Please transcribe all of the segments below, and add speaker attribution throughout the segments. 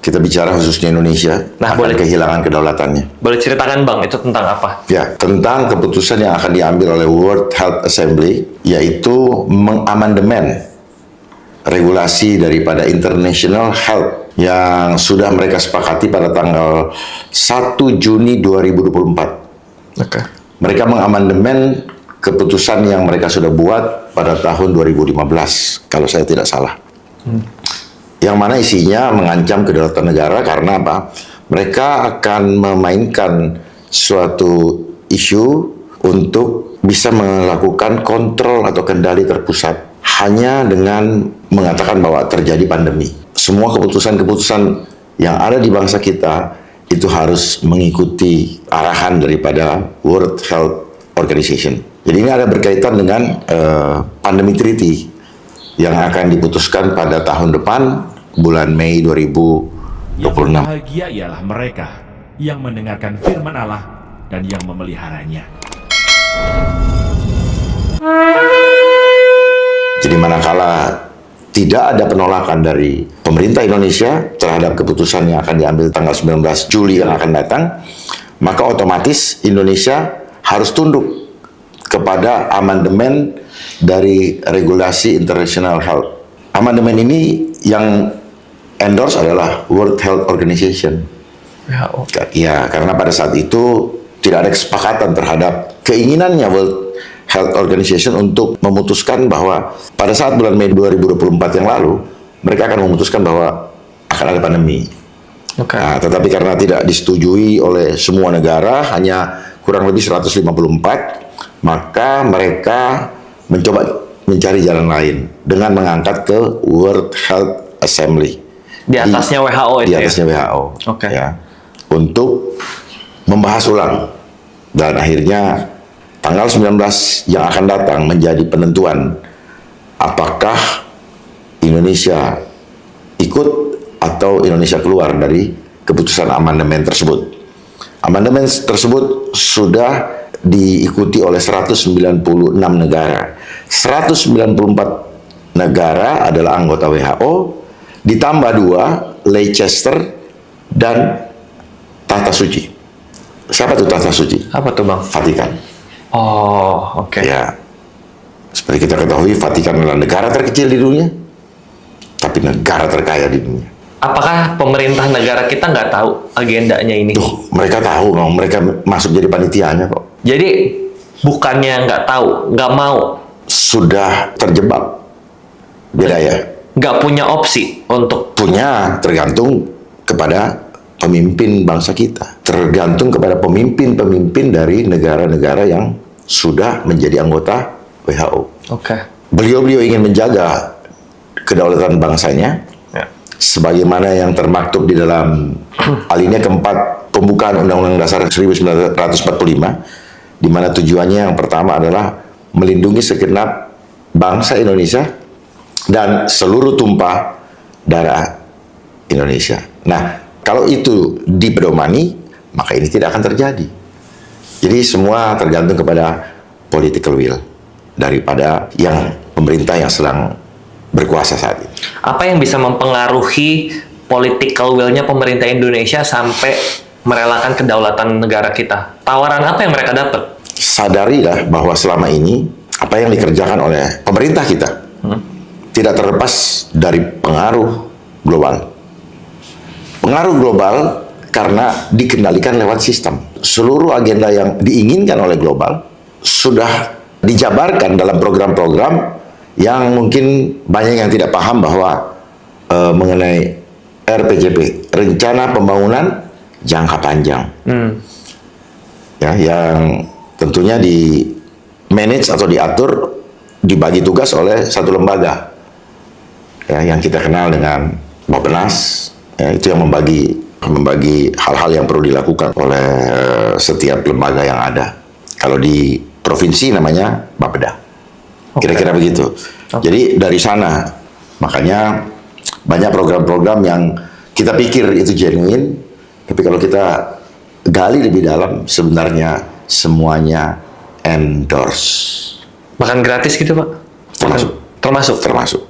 Speaker 1: kita bicara khususnya Indonesia,
Speaker 2: Nah,
Speaker 1: akan
Speaker 2: boleh.
Speaker 1: kehilangan kedaulatannya.
Speaker 2: Boleh ceritakan Bang, itu tentang apa?
Speaker 1: Ya, tentang keputusan yang akan diambil oleh World Health Assembly, yaitu mengamandemen regulasi daripada International Health yang sudah mereka sepakati pada tanggal 1 Juni 2024.
Speaker 2: Oke.
Speaker 1: Mereka mengamandemen keputusan yang mereka sudah buat pada tahun 2015, kalau saya tidak salah. Yang mana isinya mengancam kedaulatan negara karena apa? Mereka akan memainkan suatu isu untuk bisa melakukan kontrol atau kendali terpusat hanya dengan mengatakan bahwa terjadi pandemi. Semua keputusan-keputusan yang ada di bangsa kita itu harus mengikuti arahan daripada World Health Organization. Jadi ini ada berkaitan dengan pandemi treaty yang akan diputuskan pada tahun depan, bulan Mei 2026.
Speaker 3: Yang bahagia ialah mereka yang mendengarkan firman Allah dan yang memeliharanya.
Speaker 1: Jadi manakala tidak ada penolakan dari pemerintah Indonesia terhadap keputusan yang akan diambil tanggal 19 Juli yang akan datang, maka otomatis Indonesia harus tunduk kepada amandemen dari regulasi International Health. Amandemen ini yang endorse adalah World Health Organization.
Speaker 2: WHO.
Speaker 1: Ya, karena pada saat itu tidak ada kesepakatan terhadap keinginannya World Health Organization untuk memutuskan bahwa pada saat bulan Mei 2024 yang lalu, mereka akan memutuskan bahwa akan ada pandemi.
Speaker 2: Oke.
Speaker 1: Nah, tetapi karena tidak disetujui oleh semua negara, hanya kurang lebih 154, maka mereka mencoba mencari jalan lain dengan mengangkat ke World Health Assembly.
Speaker 2: Di atasnya WHO itu
Speaker 1: Di atasnya WHO.
Speaker 2: Oke.
Speaker 1: Ya, untuk membahas ulang. Dan akhirnya tanggal 19 yang akan datang menjadi penentuan apakah Indonesia ikut atau Indonesia keluar dari keputusan amandemen tersebut. Amandemen tersebut sudah diikuti oleh 196 negara. 194 negara adalah anggota WHO, ditambah 2 Leicester dan Tahta Suci. Siapa tuh Tahta Suci?
Speaker 2: Apa tuh Bang?
Speaker 1: Vatikan.
Speaker 2: Oh, oke.
Speaker 1: Ya, seperti kita ketahui, Vatikan adalah negara terkecil di dunia, tapi negara terkaya di dunia.
Speaker 2: Apakah pemerintah negara kita nggak tahu agendanya ini?
Speaker 1: Tuh, mereka tahu, Bang. Mereka masuk jadi panitianya kok.
Speaker 2: Jadi bukannya nggak tahu, nggak mau,
Speaker 1: Sudah terjebak. Beda ya.
Speaker 2: nggak punya opsi untuk
Speaker 1: Punya, tergantung kepada pemimpin bangsa kita. Tergantung kepada pemimpin-pemimpin dari negara-negara yang sudah menjadi anggota WHO.
Speaker 2: Oke.
Speaker 1: Beliau-beliau ingin menjaga kedaulatan bangsanya,
Speaker 2: Ya.
Speaker 1: sebagaimana yang termaktub di dalam alinea keempat pembukaan Undang-Undang Dasar 1945, di mana tujuannya yang pertama adalah melindungi segenap bangsa Indonesia dan seluruh tumpah darah Indonesia. Nah, kalau itu dipedomani, maka ini tidak akan terjadi. Jadi semua tergantung kepada political will daripada yang pemerintah yang sedang berkuasa saat ini.
Speaker 2: Apa yang bisa mempengaruhi political will-nya pemerintah Indonesia sampai merelakan kedaulatan negara kita? Tawaran apa yang mereka dapat?
Speaker 1: Sadarilah bahwa selama ini apa yang dikerjakan oleh pemerintah kita tidak terlepas dari pengaruh global. Pengaruh global karena dikendalikan lewat sistem. Seluruh agenda yang diinginkan oleh global sudah dijabarkan dalam program-program yang mungkin banyak yang tidak paham bahwa mengenai RPJP, Rencana Pembangunan Jangka Panjang. Ya, yang tentunya di manage atau diatur, dibagi tugas oleh satu lembaga ya, yang kita kenal dengan Bappenas. Ya, itu yang membagi hal-hal yang perlu dilakukan oleh setiap lembaga yang ada. Kalau di provinsi namanya Bapeda. Kira-kira begitu. Jadi dari sana, makanya banyak program-program yang kita pikir itu genuine, tapi kalau kita gali lebih dalam, sebenarnya semuanya endorse.
Speaker 2: Bahkan gratis gitu, Pak?
Speaker 1: Termasuk.
Speaker 2: Termasuk?
Speaker 1: Termasuk.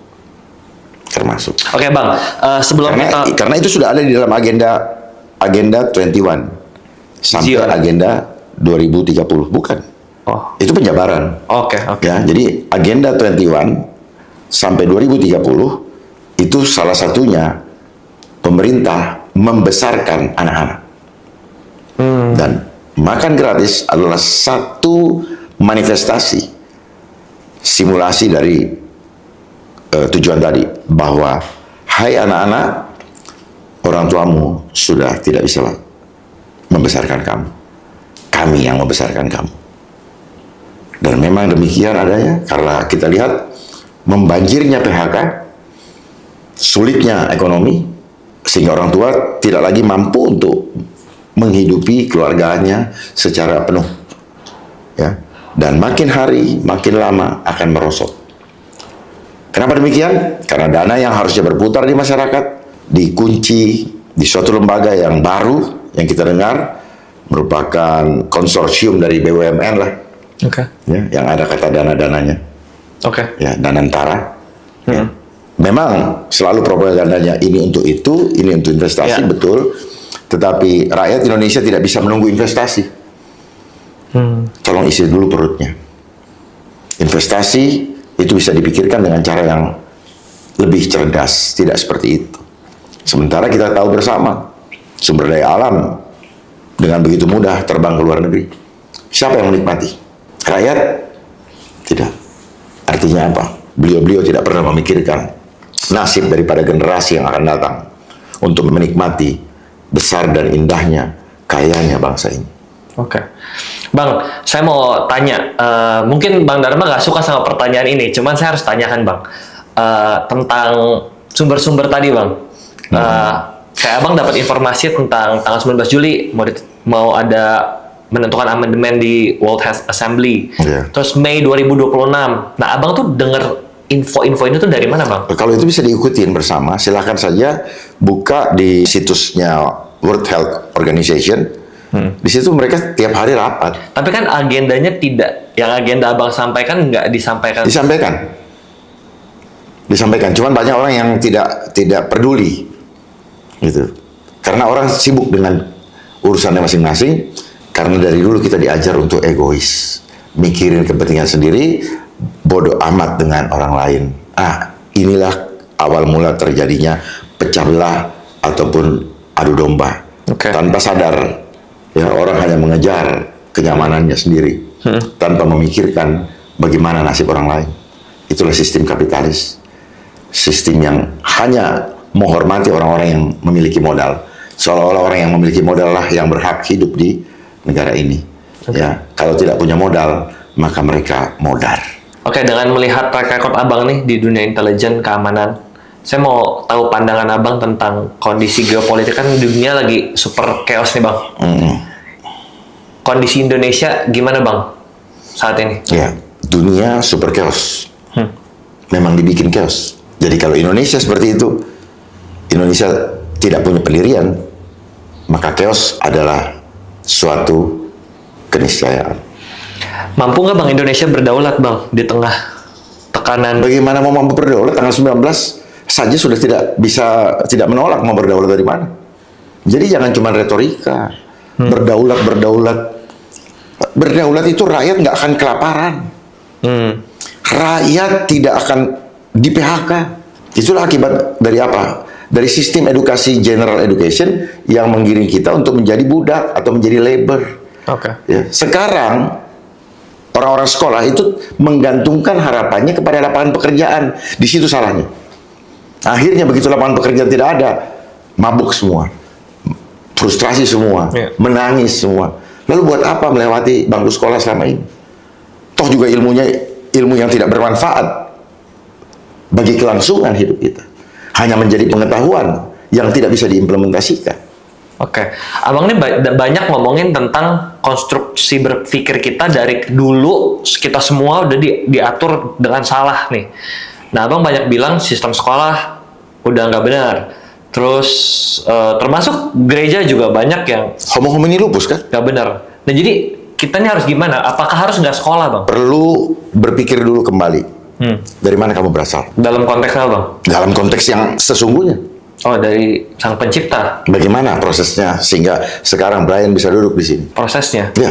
Speaker 1: termasuk.
Speaker 2: Oke Bang, sebelum kita
Speaker 1: Karena itu sudah ada di dalam agenda 21 sampai
Speaker 2: Zero.
Speaker 1: agenda 2030, bukan?
Speaker 2: oh
Speaker 1: Itu penjabaran.
Speaker 2: oke
Speaker 1: Ya, jadi agenda 21 sampai 2030 itu salah satunya pemerintah membesarkan anak-anak. Dan makan gratis adalah satu manifestasi simulasi dari tujuan tadi, bahwa hai anak-anak, orang tuamu sudah tidak bisa membesarkan kamu. Kami yang membesarkan kamu. Dan memang demikian adanya, karena kita lihat membanjirnya PHK, sulitnya ekonomi, sehingga orang tua tidak lagi mampu untuk menghidupi keluarganya secara penuh. Ya. Dan makin hari, makin lama akan merosot. Kenapa demikian? Karena dana yang harusnya berputar di masyarakat dikunci di suatu lembaga yang baru yang kita dengar merupakan konsorsium dari BUMN lah,
Speaker 2: oke
Speaker 1: ya, yang ada kata dana-dananya, ya, Danantara. Ya. Memang selalu propagandanya ini untuk itu, ini untuk investasi,
Speaker 2: Ya.
Speaker 1: betul. Tetapi rakyat Indonesia tidak bisa menunggu investasi. Tolong isi dulu perutnya. Investasi itu bisa dipikirkan dengan cara yang lebih cerdas, tidak seperti itu. Sementara kita tahu bersama, sumber daya alam dengan begitu mudah terbang ke luar negeri. Siapa yang menikmati? Rakyat? Tidak. Artinya apa? Beliau-beliau tidak pernah memikirkan nasib daripada generasi yang akan datang untuk menikmati besar dan indahnya, kayanya bangsa ini.
Speaker 2: Oke. Bang, saya mau tanya, mungkin Bang Dharma nggak suka sama pertanyaan ini, cuman saya harus tanyakan Bang, tentang sumber-sumber tadi Bang. Kayak Abang dapat informasi tentang tanggal 19 Juli mau ada menentukan amandemen di World Health Assembly.
Speaker 1: Yeah.
Speaker 2: Terus Mei 2026. Nah, Abang tuh denger info-info ini tuh dari mana Bang?
Speaker 1: Kalau itu bisa diikutin bersama, silakan saja buka di situsnya World Health Organization. Di situ mereka tiap hari rapat.
Speaker 2: Tapi kan agendanya tidak, yang agenda Abang sampaikan nggak disampaikan.
Speaker 1: Disampaikan. Cuman banyak orang yang tidak peduli, gitu. Karena orang sibuk dengan urusannya masing-masing. Karena dari dulu kita diajar untuk egois, mikirin kepentingan sendiri, bodoh amat dengan orang lain. Inilah awal mula terjadinya pecah belah ataupun adu domba. Tanpa sadar, ya, orang hanya mengejar kenyamanannya sendiri tanpa memikirkan bagaimana nasib orang lain. Itulah sistem kapitalis, sistem yang hanya menghormati orang-orang yang memiliki modal, seolah-olah orang yang memiliki modal lah yang berhak hidup di negara ini. Ya, kalau tidak punya modal, maka mereka modar.
Speaker 2: Oke, dengan melihat track record Abang nih di dunia intelijen keamanan, saya mau tahu pandangan Abang tentang kondisi geopolitik. Kan dunia lagi super chaos nih Bang. Kondisi Indonesia gimana Bang saat ini?
Speaker 1: Ya, dunia super chaos. Memang dibikin chaos. Jadi kalau Indonesia seperti itu, Indonesia tidak punya pendirian, maka chaos adalah suatu keniscayaan.
Speaker 2: Mampu nggak Bang Indonesia berdaulat Bang di tengah tekanan?
Speaker 1: Bagaimana mau mampu berdaulat? Tanggal 19 saja sudah tidak menolak mau berdaulat dari mana. Jadi jangan cuma retorika. Berdaulat itu rakyat nggak akan kelaparan. Rakyat tidak akan di PHK. Itulah akibat dari apa? Dari sistem edukasi, general education, yang menggiring kita untuk menjadi budak atau menjadi labor. Ya. Sekarang orang-orang sekolah itu menggantungkan harapannya kepada lapangan pekerjaan. Di situ salahnya. Akhirnya begitu lapangan pekerjaan tidak ada, mabuk semua, frustrasi semua, menangis semua. Lalu buat apa melewati bangku sekolah selama ini? Toh juga ilmu yang tidak bermanfaat bagi kelangsungan hidup kita. Hanya menjadi pengetahuan yang tidak bisa diimplementasikan.
Speaker 2: Oke, Abang ini banyak ngomongin tentang konstruksi berpikir kita dari dulu, kita semua udah diatur dengan salah nih. Nah, Abang banyak bilang sistem sekolah udah nggak benar. Terus termasuk gereja juga banyak yang
Speaker 1: Homo homini lupus kan?
Speaker 2: nggak benar. Nah, jadi kita ini harus gimana? Apakah harus nggak sekolah Bang?
Speaker 1: Perlu berpikir dulu kembali. Dari mana kamu berasal?
Speaker 2: Dalam konteks apa, Bang?
Speaker 1: Dalam konteks yang sesungguhnya.
Speaker 2: Oh, dari Sang Pencipta.
Speaker 1: Bagaimana prosesnya sehingga sekarang Brian bisa duduk di sini?
Speaker 2: Prosesnya.
Speaker 1: Ya,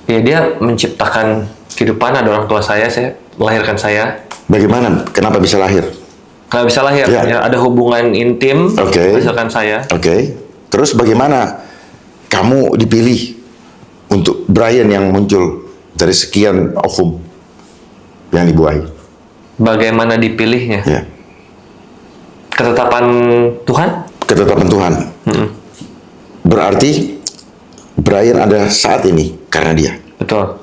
Speaker 2: Ya, dia menciptakan kehidupan, ada orang tua saya melahirkan saya.
Speaker 1: bagaimana? Kenapa bisa lahir?
Speaker 2: Nggak bisa lahir,
Speaker 1: Ya.
Speaker 2: ya, ada hubungan intim,
Speaker 1: Oke.
Speaker 2: menghasilkan saya.
Speaker 1: Oke. Terus bagaimana kamu dipilih untuk Brian yang muncul dari sekian ovum yang dibuahi?
Speaker 2: Bagaimana dipilihnya?
Speaker 1: Ya,
Speaker 2: Ketetapan Tuhan?
Speaker 1: ketetapan Tuhan. Berarti Brian ada saat ini karena dia.
Speaker 2: Betul.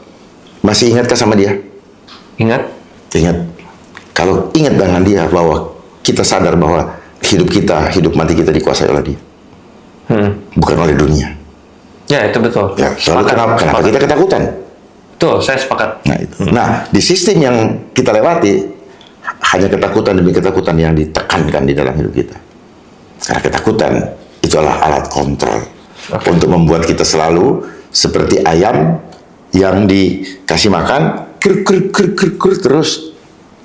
Speaker 1: Masih ingatkah sama dia?
Speaker 2: Ingat?
Speaker 1: Ingat. Kalau ingat dengan dia bahwa kita sadar bahwa hidup mati kita dikuasai oleh dia, bukan oleh dunia.
Speaker 2: Ya, itu betul.
Speaker 1: Ya, lalu kenapa kita ketakutan?
Speaker 2: Betul, saya sepakat.
Speaker 1: Nah, itu. Nah, di sistem yang kita lewati hanya ketakutan demi ketakutan yang ditekankan di dalam hidup kita. Karena ketakutan itu adalah alat kontrol untuk membuat kita selalu seperti ayam yang dikasih makan terus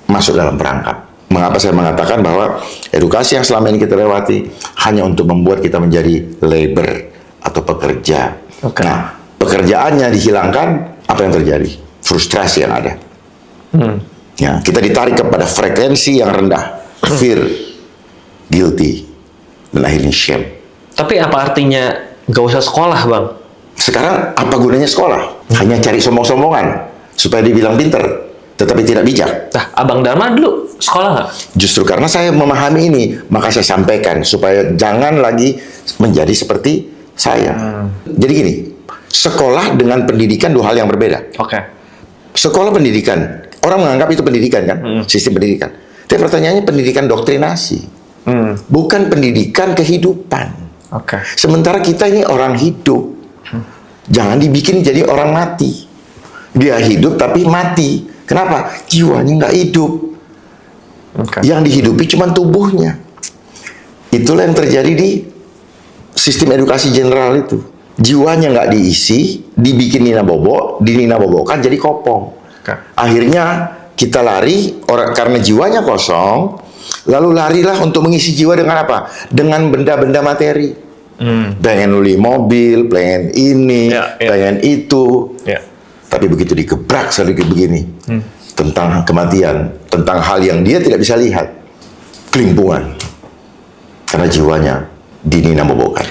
Speaker 1: masuk dalam perangkap. Mengapa saya mengatakan bahwa edukasi yang selama ini kita lewati hanya untuk membuat kita menjadi labor atau pekerja.
Speaker 2: Oke.
Speaker 1: Nah, pekerjaannya dihilangkan, apa yang terjadi? Frustrasi yang ada. Ya, kita ditarik kepada frekuensi yang rendah, fear, guilty, dan akhirnya shame.
Speaker 2: Tapi apa artinya gak usah sekolah, Bang?
Speaker 1: Sekarang apa gunanya sekolah? Hanya cari sombong-sombongan supaya dibilang pinter, tetapi tidak bijak.
Speaker 2: Nah, Abang Dharma dulu sekolah nggak?
Speaker 1: Justru karena saya memahami ini, maka saya sampaikan supaya jangan lagi menjadi seperti saya. Jadi gini, sekolah dengan pendidikan dua hal yang berbeda.
Speaker 2: Oke.
Speaker 1: Sekolah pendidikan, orang menganggap itu pendidikan kan, sistem pendidikan. Tapi pertanyaannya pendidikan doktrinasi, bukan pendidikan kehidupan.
Speaker 2: Oke.
Speaker 1: Sementara kita ini orang hidup, jangan dibikin jadi orang mati. Dia hidup tapi mati. Kenapa? Jiwanya nggak hidup.
Speaker 2: Oke.
Speaker 1: Yang dihidupi cuma tubuhnya. Itulah yang terjadi di sistem edukasi general itu. Jiwanya nggak diisi, dibikin nina bobo, dinina bobokan jadi kopong.
Speaker 2: Oke.
Speaker 1: Akhirnya kita lari karena jiwanya kosong, lalu larilah untuk mengisi jiwa dengan apa? Dengan benda-benda materi. Pengen beli mobil, pengen ini,
Speaker 2: Ya, ya.
Speaker 1: pengen itu.
Speaker 2: Ya.
Speaker 1: Tapi begitu digebrak sedikit begini tentang kematian, tentang hal yang dia tidak bisa lihat, kelimpungan karena jiwanya dinina bobokan,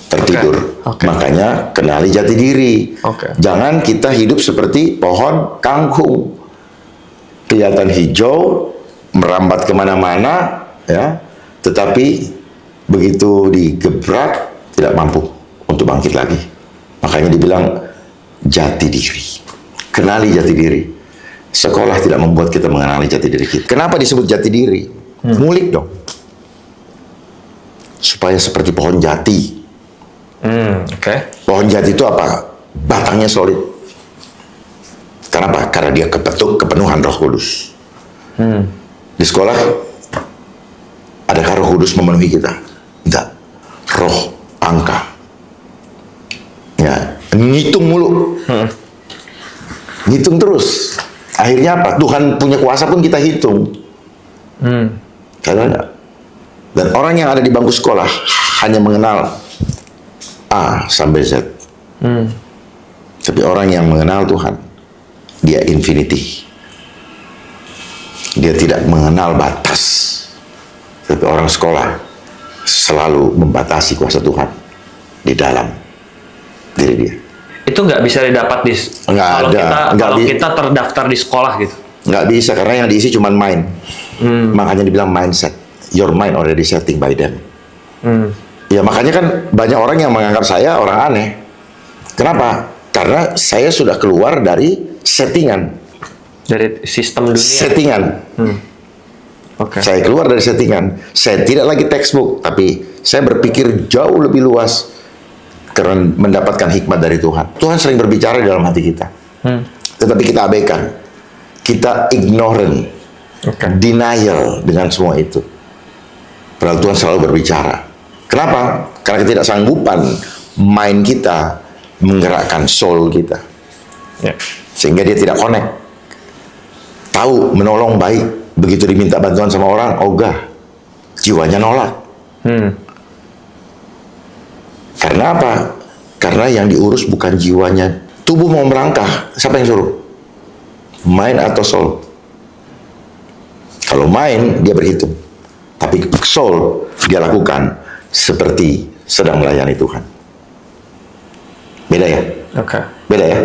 Speaker 1: tertidur.
Speaker 2: Oke.
Speaker 1: Makanya kenali jati diri.
Speaker 2: Oke.
Speaker 1: Jangan kita hidup seperti pohon kangkung, kelihatan hijau, merambat kemana-mana, ya, tetapi begitu digebrak tidak mampu untuk bangkit lagi. Makanya dibilang jati diri. Kenali jati diri. Sekolah tidak membuat kita mengenali jati diri kita. Kenapa disebut jati diri? Ngulik dong. Supaya seperti pohon jati.
Speaker 2: Oke.
Speaker 1: Pohon jati itu apa? Batangnya solid. Kenapa? Karena dia kepenuhan Roh Kudus. Di sekolah, adakah Roh Kudus memenuhi kita? Tidak. Roh, angka. Ya, ngitung mulu. Ngitung terus. Akhirnya apa? Tuhan punya kuasa pun kita hitung. Kalau enggak. Dan orang yang ada di bangku sekolah hanya mengenal A sampai Z. Tapi orang yang mengenal Tuhan, dia infinity. Dia tidak mengenal batas. Tapi orang sekolah selalu membatasi kuasa Tuhan di dalam diri dia.
Speaker 2: Itu nggak bisa didapat di
Speaker 1: Nggak
Speaker 2: kalau
Speaker 1: ada.
Speaker 2: kita kita terdaftar di sekolah gitu.
Speaker 1: Nggak bisa, karena yang diisi cuma mind. Makanya dibilang mindset. Your mind already setting by them. Ya makanya kan banyak orang yang menganggap saya orang aneh. Kenapa? Karena saya sudah keluar dari settingan.
Speaker 2: Dari sistem dunia.
Speaker 1: Settingan.
Speaker 2: Oke.
Speaker 1: Saya keluar dari settingan. Saya tidak lagi textbook, tapi saya berpikir jauh lebih luas karena mendapatkan hikmat dari Tuhan. Tuhan sering berbicara di dalam hati kita. Tetapi kita abaikan. Kita ignorant. Denial dengan semua itu. Padahal Tuhan selalu berbicara. Kenapa? Karena ketidaksanggupan mind kita menggerakkan soul kita.
Speaker 2: Ya.
Speaker 1: Sehingga dia tidak connect. tahu menolong baik, begitu diminta bantuan sama orang, ogah, jiwanya nolak. Karena apa? Karena yang diurus bukan jiwanya. Tubuh mau melangkah, siapa yang suruh? Mind atau soul? Kalau mind, dia berhitung. Tapi soul, dia lakukan seperti sedang melayani Tuhan. Beda ya?
Speaker 2: Oke.
Speaker 1: Beda ya?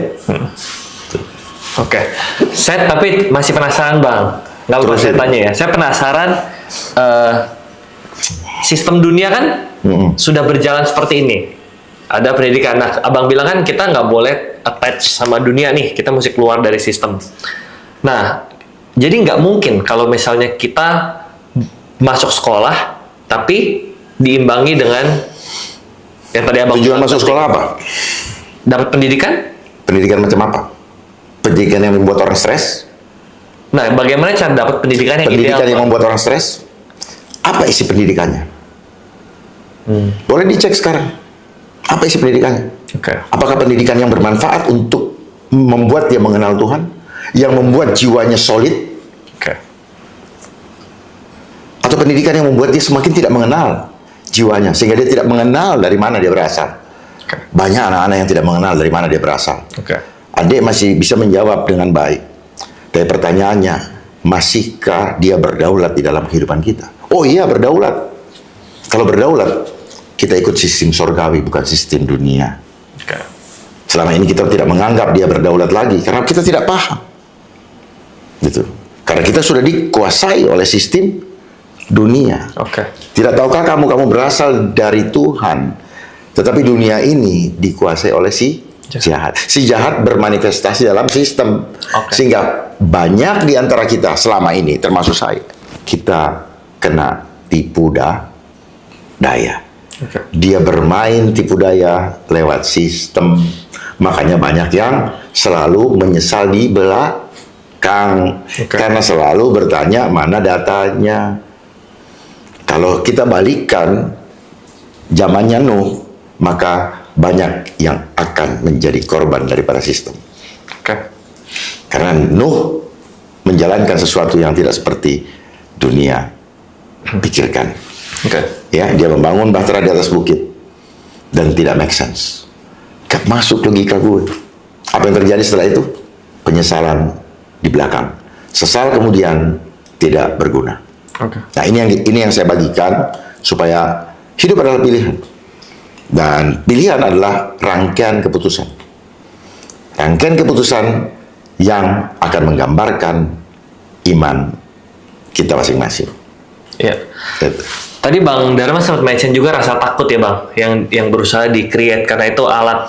Speaker 2: Oke. Saya tapi masih penasaran Bang. Nggak lupa
Speaker 1: Terus
Speaker 2: saya
Speaker 1: itu.
Speaker 2: tanya ya. Saya penasaran sistem dunia kan sudah berjalan seperti ini. Ada pendidikan. Nah, Abang bilang kan kita nggak boleh attach sama dunia nih. Kita mesti keluar dari sistem. Nah, jadi nggak mungkin kalau misalnya kita masuk sekolah tapi diimbangi dengan yang tadi Abang
Speaker 1: Tujuan
Speaker 2: bilang
Speaker 1: masuk
Speaker 2: tadi.
Speaker 1: sekolah apa?
Speaker 2: Dapat pendidikan?
Speaker 1: Pendidikan macam apa? Pendidikan yang membuat orang stres?
Speaker 2: Nah, bagaimana cara dapat pendidikan yang
Speaker 1: Pendidikan
Speaker 2: ideal?
Speaker 1: yang membuat orang stres? Apa isi pendidikannya? Boleh dicek sekarang. Apa isi pendidikannya?
Speaker 2: Oke.
Speaker 1: Apakah pendidikan yang bermanfaat untuk membuat dia mengenal Tuhan? Yang membuat jiwanya solid?
Speaker 2: Oke.
Speaker 1: Atau pendidikan yang membuat dia semakin tidak mengenal jiwanya? Sehingga dia tidak mengenal dari mana dia berasal?
Speaker 2: Oke.
Speaker 1: Banyak anak-anak yang tidak mengenal dari mana dia berasal.
Speaker 2: Oke.
Speaker 1: Adik masih bisa menjawab dengan baik. Tapi pertanyaannya, masihkah dia berdaulat di dalam kehidupan kita? Oh iya, berdaulat. Kalau berdaulat, kita ikut sistem sorgawi, bukan sistem dunia.
Speaker 2: Oke.
Speaker 1: Selama ini kita tidak menganggap dia berdaulat lagi, karena kita tidak paham. Gitu. Karena kita sudah dikuasai oleh sistem dunia.
Speaker 2: Oke.
Speaker 1: Tidak tahukah kamu berasal dari Tuhan, tetapi dunia ini dikuasai oleh si jahat. Si jahat bermanifestasi dalam sistem.
Speaker 2: Oke.
Speaker 1: Sehingga banyak di antara kita selama ini, termasuk saya, kita kena tipu daya.
Speaker 2: Oke.
Speaker 1: Dia bermain tipu daya lewat sistem. Makanya banyak yang selalu menyesal di belakang.
Speaker 2: Oke.
Speaker 1: Karena selalu bertanya mana datanya. Kalau kita balikkan zamannya Nuh, maka banyak yang akan menjadi korban daripada sistem.
Speaker 2: Oke.
Speaker 1: Karena Nuh menjalankan sesuatu yang tidak seperti dunia pikirkan.
Speaker 2: Oke.
Speaker 1: Ya, dia membangun bahtera di atas bukit dan tidak make sense. Gak masuk logika gue. Apa yang terjadi setelah itu? Penyesalan di belakang. Sesal kemudian tidak berguna.
Speaker 2: Oke.
Speaker 1: Nah, ini yang saya bagikan supaya hidup adalah pilihan. Dan pilihan adalah rangkaian keputusan. Rangkaian keputusan yang akan menggambarkan iman kita masing-masing.
Speaker 2: Iya.
Speaker 1: Gitu.
Speaker 2: Tadi Bang Dharma sempat mention juga rasa takut ya Bang, yang berusaha di-create karena itu alat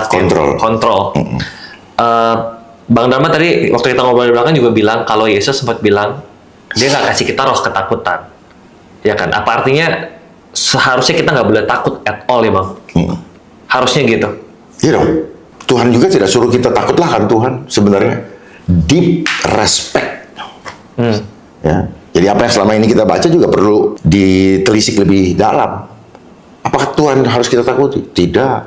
Speaker 1: Kontrol.
Speaker 2: kontrol. Bang Dharma tadi waktu kita ngobrol di belakang juga bilang kalau Yesus sempat bilang dia nggak kasih kita roh ketakutan, ya kan? Apa artinya seharusnya kita nggak boleh takut at all ya Bang? Harusnya gitu.
Speaker 1: Iya dong. Tuhan juga tidak suruh kita takutlah kan Tuhan sebenarnya. Deep respect. Ya. Jadi apa yang selama ini kita baca juga perlu ditelisik lebih dalam. Apakah Tuhan harus kita takuti? Tidak.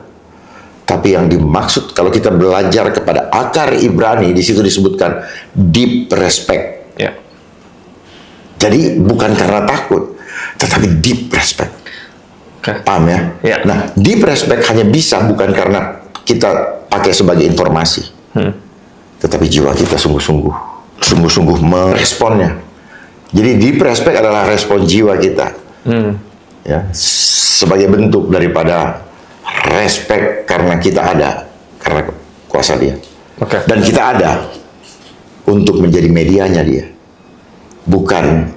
Speaker 1: Tapi yang dimaksud kalau kita belajar kepada akar Ibrani, di situ disebutkan deep respect.
Speaker 2: Ya.
Speaker 1: Jadi bukan karena takut, tetapi deep respect.
Speaker 2: Oke.
Speaker 1: Paham ya?
Speaker 2: Ya.
Speaker 1: Nah, deep respect hanya bisa bukan karena kita pakai sebagai informasi, tetapi jiwa kita sungguh-sungguh meresponnya. Jadi deep respect adalah respon jiwa kita, ya, sebagai bentuk daripada respect karena kita ada, karena kuasa Dia,
Speaker 2: Oke.
Speaker 1: dan kita ada untuk menjadi medianya Dia, bukan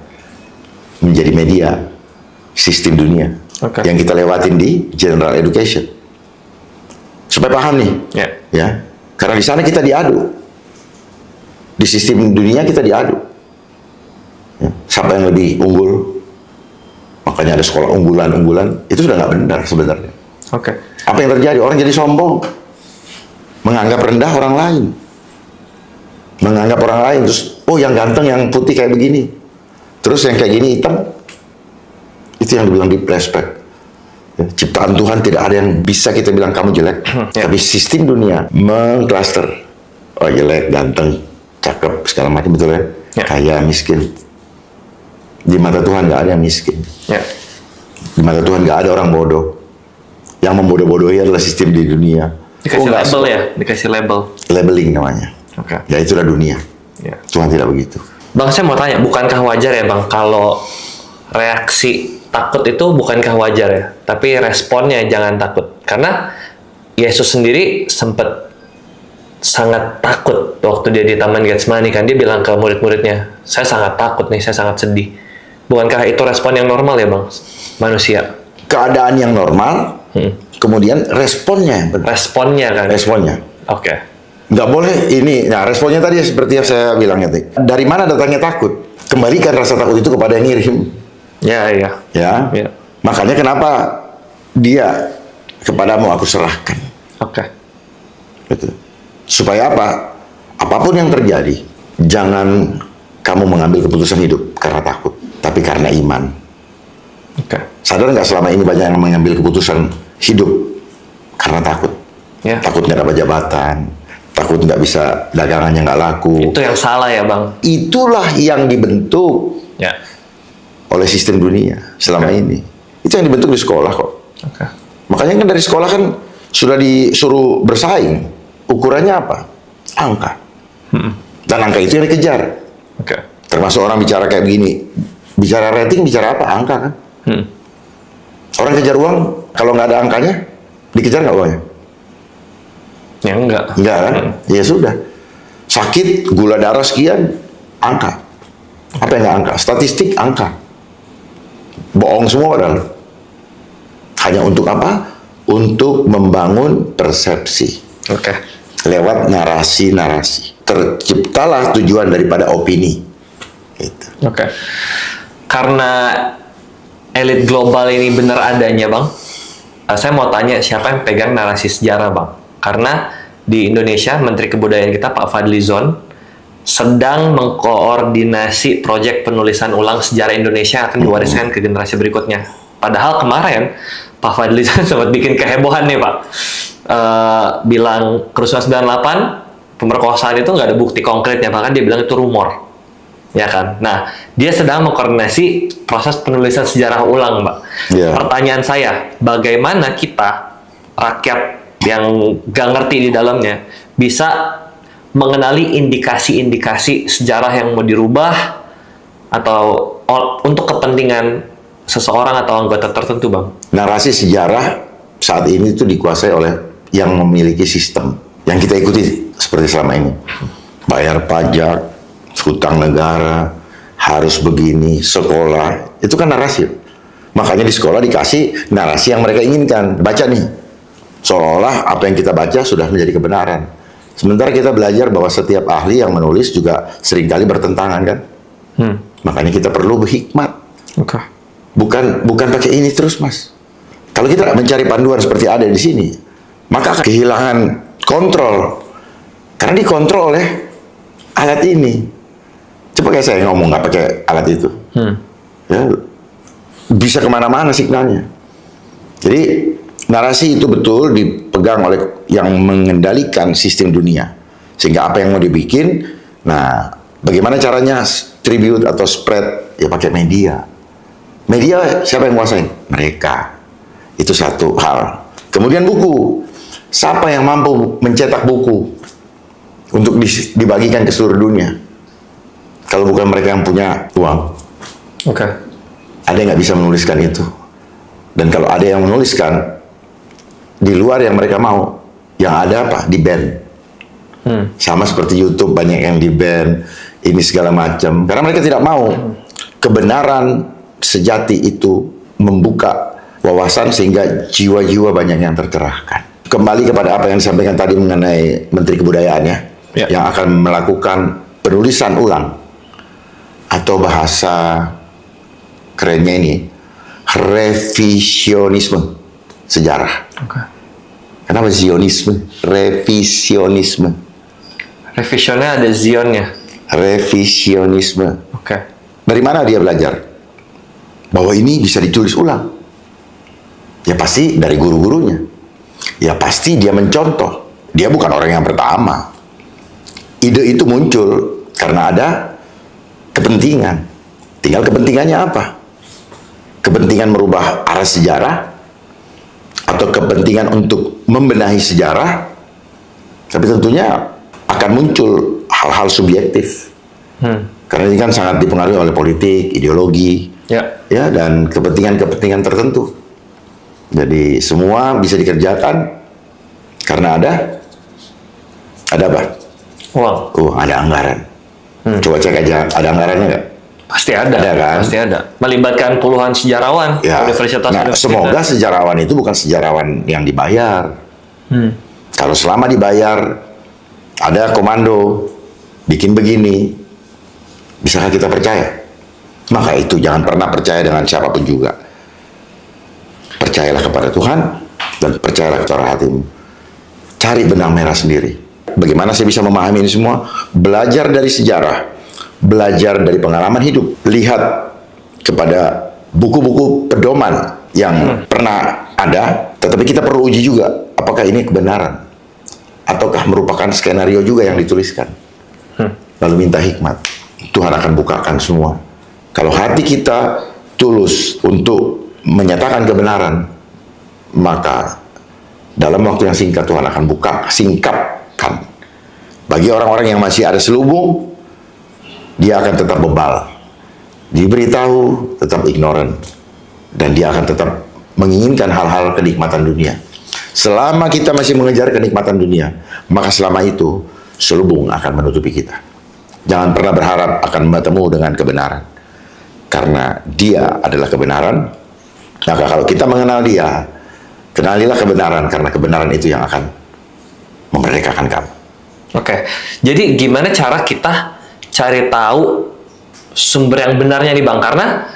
Speaker 1: menjadi media sistem dunia
Speaker 2: Oke.
Speaker 1: yang kita lewatin di general education. Supaya paham nih,
Speaker 2: Ya.
Speaker 1: ya, karena di sana kita diadu, di sistem dunia kita diadu. Ya, siapa yang lebih unggul? Makanya ada sekolah unggulan-unggulan. Itu sudah nggak benar sebenarnya.
Speaker 2: Oke.
Speaker 1: Apa yang terjadi? Orang jadi sombong, menganggap rendah orang lain, menganggap orang lain. Terus, oh yang ganteng, yang putih kayak begini, terus yang kayak gini hitam. Itu yang dibilang deep respect. Ya, ciptaan Tuhan tidak ada yang bisa kita bilang kamu jelek.
Speaker 2: Ya.
Speaker 1: Tapi sistem dunia mengklaster. Oh jelek, ganteng, cakep, segala macam, betul ya?
Speaker 2: Ya.
Speaker 1: Kaya, miskin. Di mata Tuhan nggak ada yang miskin.
Speaker 2: Ya.
Speaker 1: Di mata Tuhan nggak ada orang bodoh. Yang membodoh-bodohi adalah sistem di dunia.
Speaker 2: Dikasih
Speaker 1: nggak,
Speaker 2: label ya, dikasih label.
Speaker 1: labeling namanya.
Speaker 2: Oke.
Speaker 1: Ya itulah dunia.
Speaker 2: Ya.
Speaker 1: Tuhan tidak begitu.
Speaker 2: Bang, saya mau tanya, bukankah wajar ya Bang, kalau reaksi takut itu bukankah wajar ya? Tapi responnya jangan takut. Karena Yesus sendiri sempat sangat takut waktu dia di Taman Getsemani kan. Dia bilang ke murid-muridnya, saya sangat takut nih, saya sangat sedih. Bukankah itu respon yang normal ya Bang, manusia?
Speaker 1: Keadaan yang normal, kemudian responnya yang benar.
Speaker 2: Responnya kan?
Speaker 1: Responnya.
Speaker 2: Oke.
Speaker 1: Nggak boleh ini. Nah, responnya tadi seperti yang saya bilang tadi. Dari mana datangnya takut? Kembalikan rasa takut itu kepada yang ngirim.
Speaker 2: Ya, ya.
Speaker 1: Ya.
Speaker 2: Ya.
Speaker 1: Makanya kenapa dia kepadamu aku serahkan.
Speaker 2: Oke.
Speaker 1: Gitu. Supaya apa? Apapun yang terjadi, jangan kamu mengambil keputusan hidup karena takut, tapi karena iman.
Speaker 2: Oke.
Speaker 1: Sadar nggak selama ini banyak yang mengambil keputusan hidup karena takut?
Speaker 2: Ya.
Speaker 1: Takut nggak dapat jabatan, takut nggak bisa dagangannya nggak laku.
Speaker 2: Itu yang salah ya Bang?
Speaker 1: Itulah yang dibentuk
Speaker 2: Ya.
Speaker 1: oleh sistem dunia selama ini. Itu yang dibentuk di sekolah kok.
Speaker 2: Oke.
Speaker 1: Makanya kan dari sekolah kan sudah disuruh bersaing. Ukurannya apa? Angka. Dan angka itu yang dikejar.
Speaker 2: Oke.
Speaker 1: Termasuk orang bicara kayak begini. Bicara rating, bicara apa? Angka kan. Orang kejar uang, kalau nggak ada angkanya, dikejar nggak uangnya?
Speaker 2: Ya enggak.
Speaker 1: Enggak kan? Ya sudah. Sakit, gula darah sekian, angka. Apa yang nggak angka? Statistik, angka. Bohong semua padahal. Hanya untuk apa? Untuk membangun persepsi.
Speaker 2: Oke.
Speaker 1: Lewat narasi-narasi. Terciptalah tujuan daripada opini. Gitu.
Speaker 2: Oke. Karena elit global ini benar adanya, Bang. Saya mau tanya siapa yang pegang narasi sejarah, Bang? Karena di Indonesia, Menteri Kebudayaan kita, Pak Fadlizon, sedang mengkoordinasi proyek penulisan ulang sejarah Indonesia yang akan diwariskan ke generasi berikutnya. Padahal kemarin, Pak Fadlizon sempat bikin kehebohan nih, Pak. Bilang kerusuhan 98, pemerkosaan itu nggak ada bukti konkretnya, bahkan dia bilang itu rumor. Ya kan? Nah, dia sedang mengkoordinasi proses penulisan sejarah ulang, Mbak.
Speaker 1: Yeah.
Speaker 2: Pertanyaan saya, bagaimana kita, rakyat yang gak ngerti di dalamnya, bisa mengenali indikasi-indikasi sejarah yang mau dirubah atau untuk kepentingan seseorang atau anggota tertentu, Bang?
Speaker 1: Narasi sejarah saat ini itu dikuasai oleh yang memiliki sistem yang kita ikuti seperti selama ini. Bayar pajak, hutang negara, harus begini, sekolah, itu kan narasi. Makanya di sekolah dikasih narasi yang mereka inginkan. Baca nih, seolah apa yang kita baca sudah menjadi kebenaran. Sementara kita belajar bahwa setiap ahli yang menulis juga seringkali bertentangan kan. Makanya kita perlu berhikmat.
Speaker 2: Oke.
Speaker 1: Bukan pakai ini terus, Mas. Kalau kita mencari panduan seperti ada di sini, maka akan kehilangan kontrol. Karena dikontrol oleh alat ini. Coba kayak saya ngomong nggak pakai alat itu, ya, bisa kemana-mana signalnya. Jadi narasi itu betul dipegang oleh yang mengendalikan sistem dunia. Sehingga apa yang mau dibikin, nah bagaimana caranya tribute atau spread, ya pakai media. Media siapa yang menguasai? Mereka. Itu satu hal. Kemudian buku. Siapa yang mampu mencetak buku untuk dibagikan ke seluruh dunia? Kalau bukan mereka yang punya uang.
Speaker 2: Oke.
Speaker 1: Ada yang nggak bisa menuliskan itu. Dan kalau ada yang menuliskan di luar yang mereka mau, yang ada apa? Di ban. Sama seperti YouTube, banyak yang di ban, ini segala macam. Karena mereka tidak mau kebenaran sejati itu membuka wawasan sehingga jiwa-jiwa banyak yang tercerahkan. Kembali kepada apa yang disampaikan tadi mengenai Menteri Kebudayaan ya, yang akan melakukan penulisan ulang atau bahasa kerennya ini revisionisme sejarah.
Speaker 2: Oke.
Speaker 1: Kenapa Zionisme? Revisionisme.
Speaker 2: Revisionnya ada Zionnya.
Speaker 1: Revisionisme.
Speaker 2: Oke.
Speaker 1: Dari mana dia belajar bahwa ini bisa ditulis ulang? Ya pasti dari guru-gurunya. Ya pasti dia mencontoh. Dia bukan orang yang pertama. Ide itu muncul Karena ada kepentingan. Tinggal kepentingannya apa? Kepentingan merubah arah sejarah atau kepentingan untuk membenahi sejarah, tapi tentunya akan muncul hal-hal subjektif. Karena ini kan sangat dipengaruhi oleh politik, ideologi, ya, dan kepentingan-kepentingan tertentu. Jadi semua bisa dikerjakan karena ada apa?
Speaker 2: Uang.
Speaker 1: Oh, ada anggaran. Coba cek aja, ada anggarannya nggak?
Speaker 2: Pasti ada,
Speaker 1: Kan?
Speaker 2: pasti ada. Melibatkan puluhan sejarawan,
Speaker 1: Ya.
Speaker 2: universitas.
Speaker 1: Nah, semoga sejarawan itu bukan sejarawan yang dibayar. Kalau selama dibayar, ada komando, bikin begini, bisakah kita percaya? Maka itu jangan pernah percaya dengan siapapun juga. Percayalah kepada Tuhan dan percayalah kepada hatimu. Cari benang merah sendiri. Bagaimana saya bisa memahami ini semua? Belajar dari sejarah, belajar dari pengalaman hidup, lihat kepada buku-buku pedoman yang pernah ada, tetapi kita perlu uji juga apakah ini kebenaran ataukah merupakan skenario juga yang dituliskan. Lalu minta hikmat. Tuhan akan bukakan semua. Kalau hati kita tulus untuk menyatakan kebenaran, maka dalam waktu yang singkat Tuhan akan singkapkan. Bagi orang-orang yang masih ada selubung, dia akan tetap bebal. Diberitahu, tetap ignorant. Dan dia akan tetap menginginkan hal-hal kenikmatan dunia. Selama kita masih mengejar kenikmatan dunia, maka selama itu selubung akan menutupi kita. Jangan pernah berharap akan bertemu dengan kebenaran. Karena dia adalah kebenaran. Maka kalau kita mengenal dia, kenalilah kebenaran, karena kebenaran itu yang akan memerdekakan kamu.
Speaker 2: Oke, jadi gimana cara kita cari tahu sumber yang benarnya nih Bang? Karena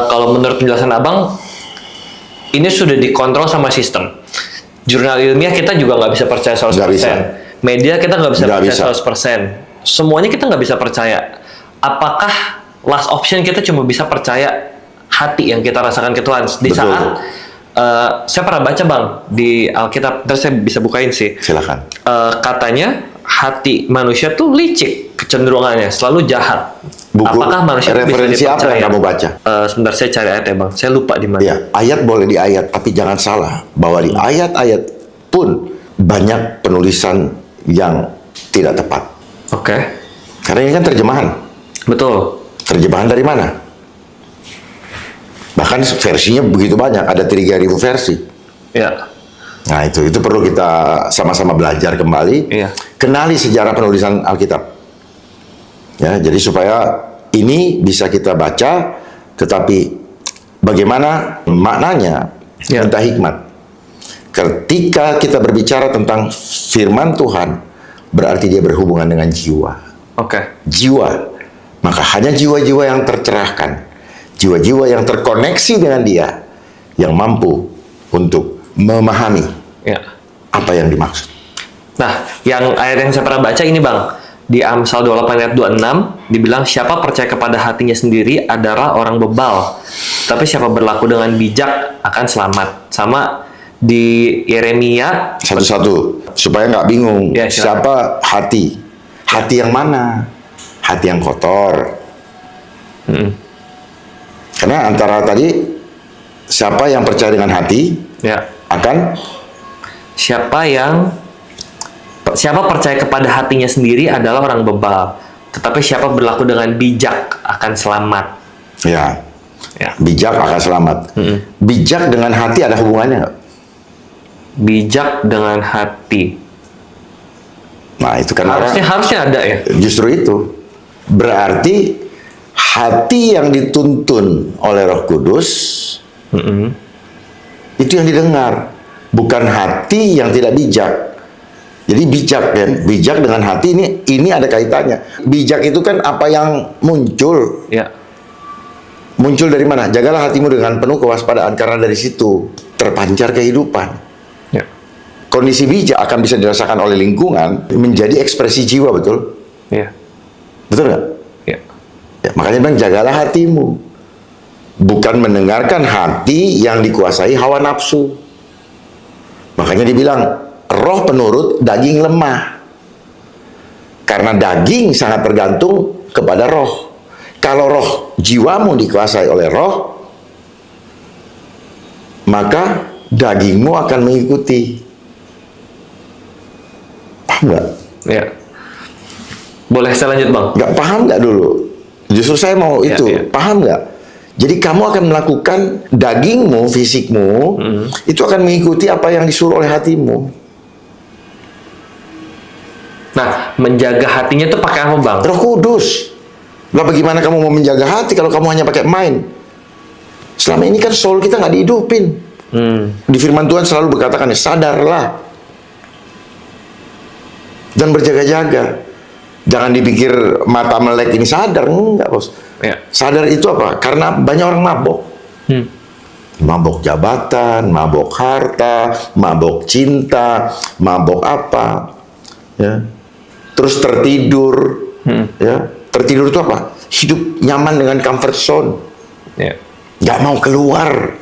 Speaker 2: kalau menurut penjelasan Abang, ini sudah dikontrol sama sistem. Jurnal ilmiah kita juga nggak bisa percaya 100%.
Speaker 1: Nggak bisa.
Speaker 2: Media kita nggak bisa
Speaker 1: Nggak
Speaker 2: percaya
Speaker 1: bisa.
Speaker 2: 100%. Semuanya kita nggak bisa percaya. Apakah last option kita cuma bisa percaya hati yang kita rasakan ke Tuhan? Di
Speaker 1: Betul.
Speaker 2: saat saya pernah baca Bang di Alkitab, terus saya bisa bukain sih.
Speaker 1: Silakan.
Speaker 2: Katanya hati manusia tuh licik kecenderungannya, selalu jahat.
Speaker 1: Buku
Speaker 2: Apakah manusia itu bisa
Speaker 1: referensi apa
Speaker 2: dipercaya?
Speaker 1: yang kamu baca?
Speaker 2: Sebentar saya cari ayatnya Bang. Saya lupa di mana.
Speaker 1: Ya, ayat boleh di ayat, tapi jangan salah bahwa di ayat-ayat pun banyak penulisan yang tidak tepat.
Speaker 2: Oke.
Speaker 1: Karena ini kan terjemahan.
Speaker 2: Betul.
Speaker 1: Terjemahan dari mana? Bahkan versinya begitu banyak, ada 3.000 versi.
Speaker 2: Ya.
Speaker 1: Nah itu perlu kita sama-sama belajar kembali.
Speaker 2: Iya.
Speaker 1: Kenali sejarah penulisan Alkitab. Ya, jadi supaya ini bisa kita baca, tetapi bagaimana maknanya,
Speaker 2: Ya.
Speaker 1: minta hikmat. Ketika kita berbicara tentang firman Tuhan, berarti dia berhubungan dengan jiwa.
Speaker 2: Oke.
Speaker 1: Jiwa. Maka hanya jiwa-jiwa yang tercerahkan, jiwa-jiwa yang terkoneksi dengan dia, yang mampu untuk memahami
Speaker 2: Ya.
Speaker 1: apa yang dimaksud.
Speaker 2: Nah, yang ayat yang saya pernah baca ini Bang, di Amsal 28 ayat 26 dibilang siapa percaya kepada hatinya sendiri adalah orang bebal, tapi siapa berlaku dengan bijak akan selamat. Sama di Yeremia
Speaker 1: Satu-satu supaya nggak bingung.
Speaker 2: Ya, silakan.
Speaker 1: Siapa hati yang mana? Hati yang kotor. Karena antara tadi siapa yang percaya dengan hati
Speaker 2: ya,
Speaker 1: akan
Speaker 2: siapa percaya kepada hatinya sendiri adalah orang bebal, tetapi siapa berlaku dengan bijak akan selamat.
Speaker 1: ya
Speaker 2: Ya.
Speaker 1: bijak akan selamat. Bijak dengan hati ada hubungannya nggak?
Speaker 2: Bijak dengan hati.
Speaker 1: Nah itu kan
Speaker 2: Harusnya ada ya.
Speaker 1: justru itu berarti hati yang dituntun oleh Roh Kudus itu yang didengar, bukan hati yang tidak bijak. Jadi bijak kan, bijak dengan hati ini ada kaitannya. Bijak itu kan apa yang muncul.
Speaker 2: Ya.
Speaker 1: Muncul dari mana? Jagalah hatimu dengan penuh kewaspadaan, karena dari situ terpancar kehidupan.
Speaker 2: Ya.
Speaker 1: Kondisi bijak akan bisa dirasakan oleh lingkungan menjadi ekspresi jiwa, betul?
Speaker 2: Ya.
Speaker 1: Betul nggak?
Speaker 2: Ya.
Speaker 1: Ya, makanya bilang jagalah hatimu. Bukan mendengarkan hati yang dikuasai hawa nafsu. Makanya dibilang roh penurut, daging lemah. Karena daging sangat tergantung kepada roh. Kalau roh jiwamu dikuasai oleh roh, maka dagingmu akan mengikuti. Paham nggak?
Speaker 2: Ya. Boleh saya lanjut, Bang?
Speaker 1: Nggak paham nggak dulu? Justru saya mau
Speaker 2: Ya,
Speaker 1: itu.
Speaker 2: ya.
Speaker 1: Paham nggak? Jadi kamu akan melakukan dagingmu, fisikmu, itu akan mengikuti apa yang disuruh oleh hatimu.
Speaker 2: Nah, menjaga hatinya tuh pakai apa, Bang?
Speaker 1: Roh Kudus. Lah bagaimana kamu mau menjaga hati kalau kamu hanya pakai mind? Selama ini kan soul kita nggak dihidupin. Di firman Tuhan selalu berkatakan, sadarlah dan berjaga-jaga. Jangan dipikir mata melek ini sadar, enggak bos.
Speaker 2: Ya.
Speaker 1: Sadar itu apa? Karena banyak orang mabok. Mabok jabatan, mabok harta, mabok cinta, mabok apa? Ya. Terus tertidur. Ya. Tertidur itu apa? Hidup nyaman dengan comfort zone.
Speaker 2: Ya.
Speaker 1: Nggak mau keluar.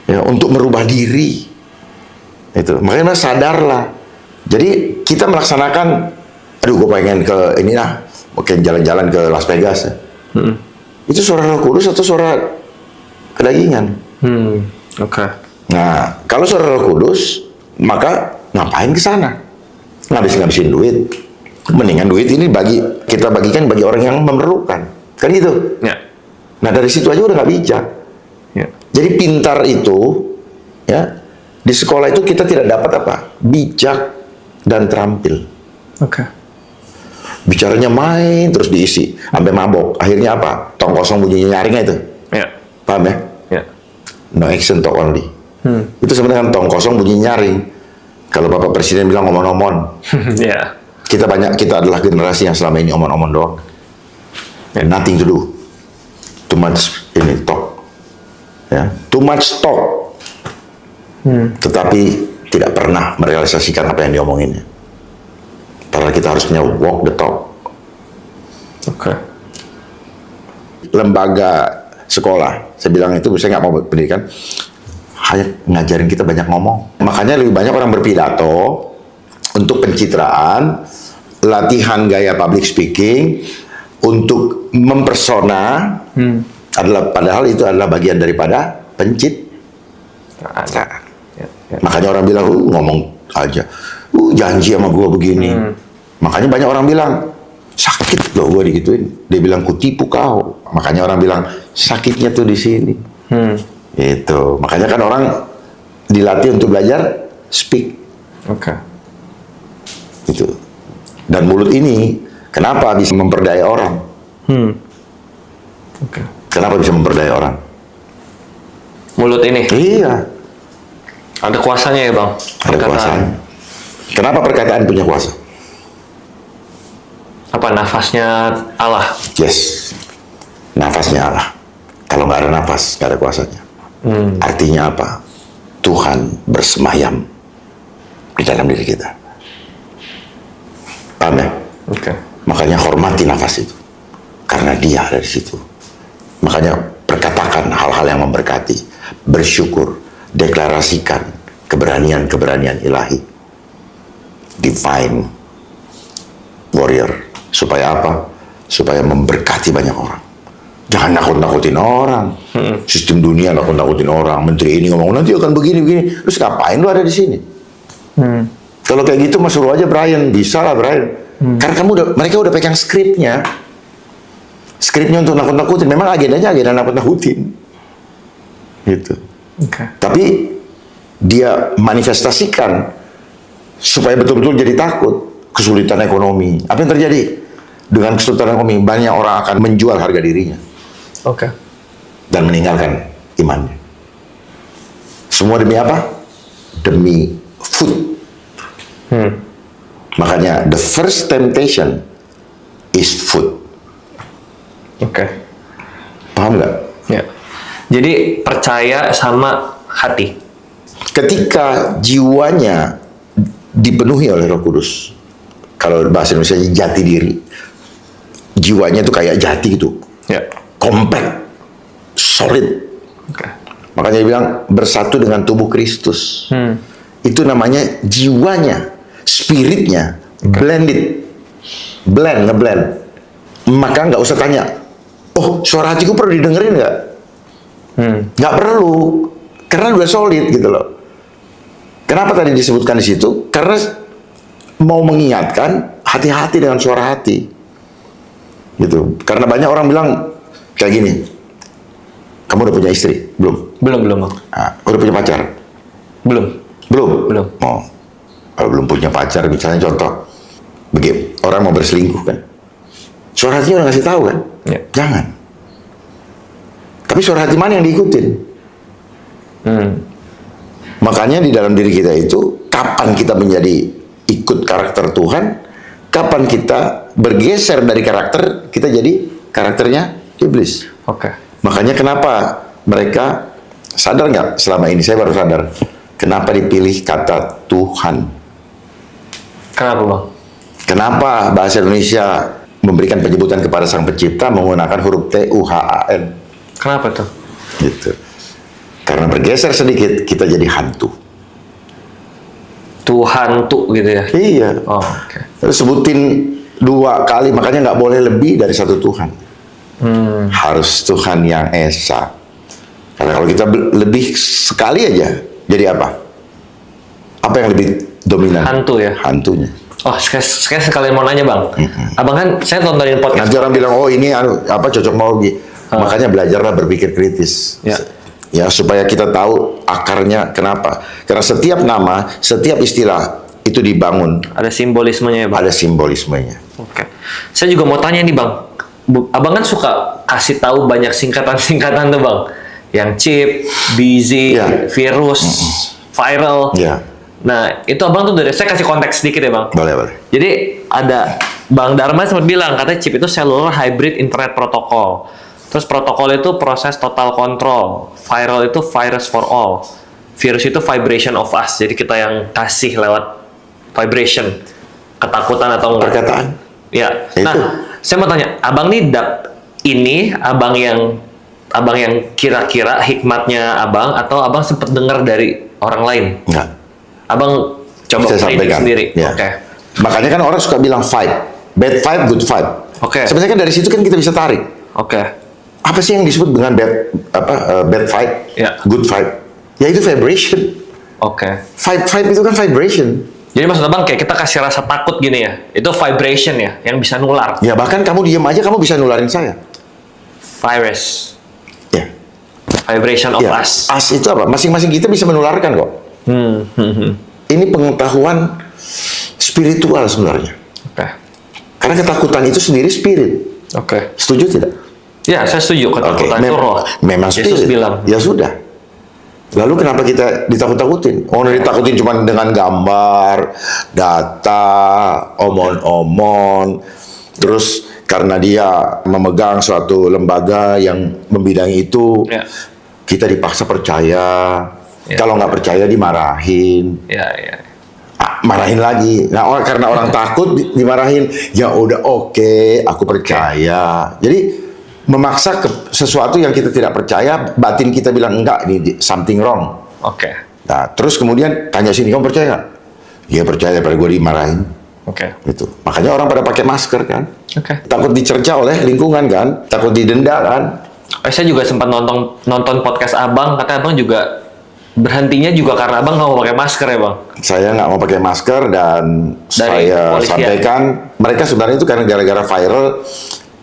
Speaker 1: Ya, untuk merubah diri. Itu. Makanya sadarlah. Jadi kita melaksanakan, aduh gue pengen ke inilah, mungkin jalan-jalan ke Las Vegas. Ya. Itu suara Roh Kudus atau suara kedagingan?
Speaker 2: Oke.
Speaker 1: Nah, kalau suara Roh Kudus, maka ngapain ke sana? Ngabisin duit. Mendingan duit ini kita bagikan bagi orang yang memerlukan. Kan gitu.
Speaker 2: Ya.
Speaker 1: Nah, dari situ aja udah nggak bijak.
Speaker 2: Ya.
Speaker 1: Jadi pintar itu, ya, di sekolah itu kita tidak dapat apa? Bijak dan terampil.
Speaker 2: Oke.
Speaker 1: Bicaranya main terus diisi sampai mabok. Akhirnya apa? Tong kosong bunyinya nyaringnya itu.
Speaker 2: Ya.
Speaker 1: Paham ya?
Speaker 2: Ya.
Speaker 1: No action talk only. Itu sebenarnya tong kosong bunyi nyaring. Kalau Bapak Presiden bilang omon-omon,
Speaker 2: Ya.
Speaker 1: kita adalah generasi yang selama ini omon-omon doang. Nothing to do. Too much ini talk. Ya, too much talk. Tetapi tidak pernah merealisasikan apa yang diomonginnya. Padahal kita harusnya walk the talk.
Speaker 2: Oke.
Speaker 1: Lembaga sekolah, saya bilang itu, saya nggak mau pendidikan, hanya ngajarin kita banyak ngomong. Makanya lebih banyak orang berpidato untuk pencitraan, latihan gaya public speaking, untuk mempersona, padahal itu adalah bagian daripada pencitraan.
Speaker 2: Ya.
Speaker 1: Makanya orang bilang, ngomong aja, janji sama gue begini. Makanya banyak orang bilang, sakit loh gue digituin. Dia bilang, kutipu kau. Makanya orang bilang, sakitnya tuh di sini. Itu. Makanya kan orang dilatih untuk belajar speak.
Speaker 2: Oke.
Speaker 1: Itu. Dan mulut ini, kenapa bisa memperdaya orang?
Speaker 2: Oke.
Speaker 1: Kenapa bisa memperdaya orang?
Speaker 2: Mulut ini
Speaker 1: Iya,
Speaker 2: ada kuasanya ya, Bang?
Speaker 1: ada
Speaker 2: Perkataan.
Speaker 1: kuasanya. Kenapa perkataan punya kuasa?
Speaker 2: Apa nafasnya Allah?
Speaker 1: Yes, nafasnya Allah. Kalau nggak ada nafas, nggak ada kuasanya. Artinya apa? Tuhan bersemayam di dalam diri kita. Paham ya?
Speaker 2: Oke.
Speaker 1: Makanya hormati nafas itu, karena Dia ada di situ. Makanya perkatakan hal-hal yang memberkati, bersyukur, deklarasikan keberanian-keberanian ilahi, divine warrior. Supaya apa? Supaya memberkati banyak orang. Jangan nakut-nakutin orang. Sistem dunia nakut-nakutin orang. Menteri ini ngomong nanti akan begini-begini. Terus ngapain lu ada di sini? Kalau kayak gitu mas suruh aja Brian. Bisa lah Brian. Karena mereka udah pegang skripnya. Skripnya untuk nakut-nakutin. Memang agendanya agenda nakut-nakutin. Gitu.
Speaker 2: Oke.
Speaker 1: Tapi dia manifestasikan supaya betul-betul jadi takut. Kesulitan ekonomi. Apa yang terjadi? Dengan kesulitan ekonomi, banyak orang akan menjual harga dirinya.
Speaker 2: Oke.
Speaker 1: Dan meninggalkan imannya. Semua demi apa? Demi food. Makanya the first temptation is food.
Speaker 2: Oke.
Speaker 1: Paham nggak?
Speaker 2: Ya. Jadi percaya sama hati.
Speaker 1: Ketika jiwanya dipenuhi oleh Roh Kudus, kalau bahasa Indonesia jati diri, jiwanya tuh kayak jati gitu,
Speaker 2: Ya.
Speaker 1: kompak, solid.
Speaker 2: Oke.
Speaker 1: Makanya dia bilang bersatu dengan tubuh Kristus. Itu namanya jiwanya, spiritnya blended. ngeblend, maka nggak usah tanya, oh suara hatiku perlu didengerin nggak? Nggak perlu, karena udah solid gitu loh. Kenapa tadi disebutkan di situ? Karena mau mengingatkan hati-hati dengan suara hati, gitu. Karena banyak orang bilang kayak gini, kamu udah punya istri belum?
Speaker 2: Belum Bang.
Speaker 1: Nah, udah punya pacar?
Speaker 2: Belum.
Speaker 1: Belum. Oh, kalau belum punya pacar, misalnya contoh, begitu orang mau berselingkuh kan, suara hatinya udah ngasih tahu kan,
Speaker 2: Ya.
Speaker 1: jangan. Tapi suara hati mana yang diikutin? Makanya di dalam diri kita itu, kapan kita menjadi ikut karakter Tuhan, kapan kita bergeser dari karakter, kita jadi karakternya iblis.
Speaker 2: Oke.
Speaker 1: Makanya kenapa mereka sadar nggak selama ini, saya baru sadar, kenapa dipilih kata Tuhan.
Speaker 2: Kenapa Bang?
Speaker 1: Kenapa bahasa Indonesia memberikan penyebutan kepada Sang Pencipta menggunakan huruf Tuhan?
Speaker 2: Kenapa tuh?
Speaker 1: Gitu. Karena bergeser sedikit, kita jadi hantu.
Speaker 2: Tuhan tuh gitu ya?
Speaker 1: Iya.
Speaker 2: Oh, oke.
Speaker 1: Terus sebutin 2 kali, makanya nggak boleh lebih dari 1 Tuhan. Harus Tuhan yang Esa. Karena kalau kita lebih sekali aja, jadi apa? Apa yang lebih dominan?
Speaker 2: Hantu ya?
Speaker 1: Hantunya.
Speaker 2: Oh, saya sekalian mau nanya Bang. Abang kan, saya tontonin podcast.
Speaker 1: Nanti orang bilang, oh ini apa cocokmologi. Makanya belajarlah berpikir kritis.
Speaker 2: Ya.
Speaker 1: Ya, supaya kita tahu akarnya kenapa. Karena setiap nama, setiap istilah itu dibangun,
Speaker 2: Ada simbolismenya ya Bang?
Speaker 1: ada simbolismenya.
Speaker 2: Oke. Saya juga mau tanya nih Bang. Abang kan suka kasih tahu banyak singkatan-singkatan tuh Bang. Yang chip, busy,
Speaker 1: Ya.
Speaker 2: virus, viral.
Speaker 1: Ya,
Speaker 2: Nah, itu Abang tuh saya kasih konteks sedikit ya Bang.
Speaker 1: boleh.
Speaker 2: Jadi ada Bang Dharma sempat bilang katanya chip itu cellular hybrid internet protocol. Terus protokol itu proses total control. Viral itu virus for all. Virus itu vibration of us. Jadi kita yang kasih lewat vibration. Ketakutan atau enggak.
Speaker 1: Perkataan.
Speaker 2: Ya.
Speaker 1: Itu.
Speaker 2: Nah, saya mau tanya, Abang nih ini abang yang kira-kira hikmatnya Abang atau Abang sempat dengar dari orang lain?
Speaker 1: Enggak.
Speaker 2: Abang coba
Speaker 1: Saya
Speaker 2: predict
Speaker 1: sampaikan.
Speaker 2: sendiri.
Speaker 1: Ya.
Speaker 2: Oke.
Speaker 1: Makanya kan orang suka bilang vibe. Bad vibe, good vibe.
Speaker 2: Oke.
Speaker 1: Sebenarnya kan dari situ kan kita bisa tarik.
Speaker 2: Oke.
Speaker 1: Apa sih yang disebut dengan bad vibe,
Speaker 2: Ya.
Speaker 1: good vibe? Ya itu vibration.
Speaker 2: Oke.
Speaker 1: Vibe itu kan vibration.
Speaker 2: Jadi maksud Abang kayak kita kasih rasa takut gini ya. Itu vibration ya, yang bisa nular.
Speaker 1: Ya bahkan kamu diam aja kamu bisa nularin saya.
Speaker 2: Virus.
Speaker 1: Ya.
Speaker 2: Vibration of
Speaker 1: Ya.
Speaker 2: us.
Speaker 1: As itu apa? Masing-masing kita bisa menularkan kok. Ini pengetahuan spiritual sebenarnya.
Speaker 2: Oke.
Speaker 1: Karena ketakutan itu sendiri spirit.
Speaker 2: Oke.
Speaker 1: Setuju tidak?
Speaker 2: Ya, saya setuju ketakutan itu roh.
Speaker 1: Memang
Speaker 2: Yesus
Speaker 1: spirit.
Speaker 2: bilang.
Speaker 1: Ya sudah. Lalu kenapa kita ditakut-takutin? Oh, ditakutin cuma dengan gambar, data, omon-omon. Terus karena dia memegang suatu lembaga yang membidangi itu,
Speaker 2: Ya.
Speaker 1: kita dipaksa percaya.
Speaker 2: Ya.
Speaker 1: Kalau nggak percaya dimarahin.
Speaker 2: Ya.
Speaker 1: Marahin lagi. Nah, karena orang takut dimarahin. Ya udah oke, aku percaya. Jadi memaksa sesuatu yang kita tidak percaya, batin kita bilang enggak, ini something wrong.
Speaker 2: Oke.
Speaker 1: Nah, terus kemudian tanya sini, kamu percaya nggak? Iya percaya, pada gue dimarahin.
Speaker 2: Oke.
Speaker 1: Gitu. Makanya orang pada pakai masker kan.
Speaker 2: Oke.
Speaker 1: Takut dicerca oleh lingkungan kan, takut didenda kan.
Speaker 2: Saya juga sempat nonton podcast Abang, katanya Abang juga berhentinya juga karena Abang nggak mau pakai masker ya Bang?
Speaker 1: Saya nggak mau pakai masker dan
Speaker 2: Dari
Speaker 1: saya
Speaker 2: kepolisian.
Speaker 1: sampaikan mereka sebenarnya itu karena gara-gara viral.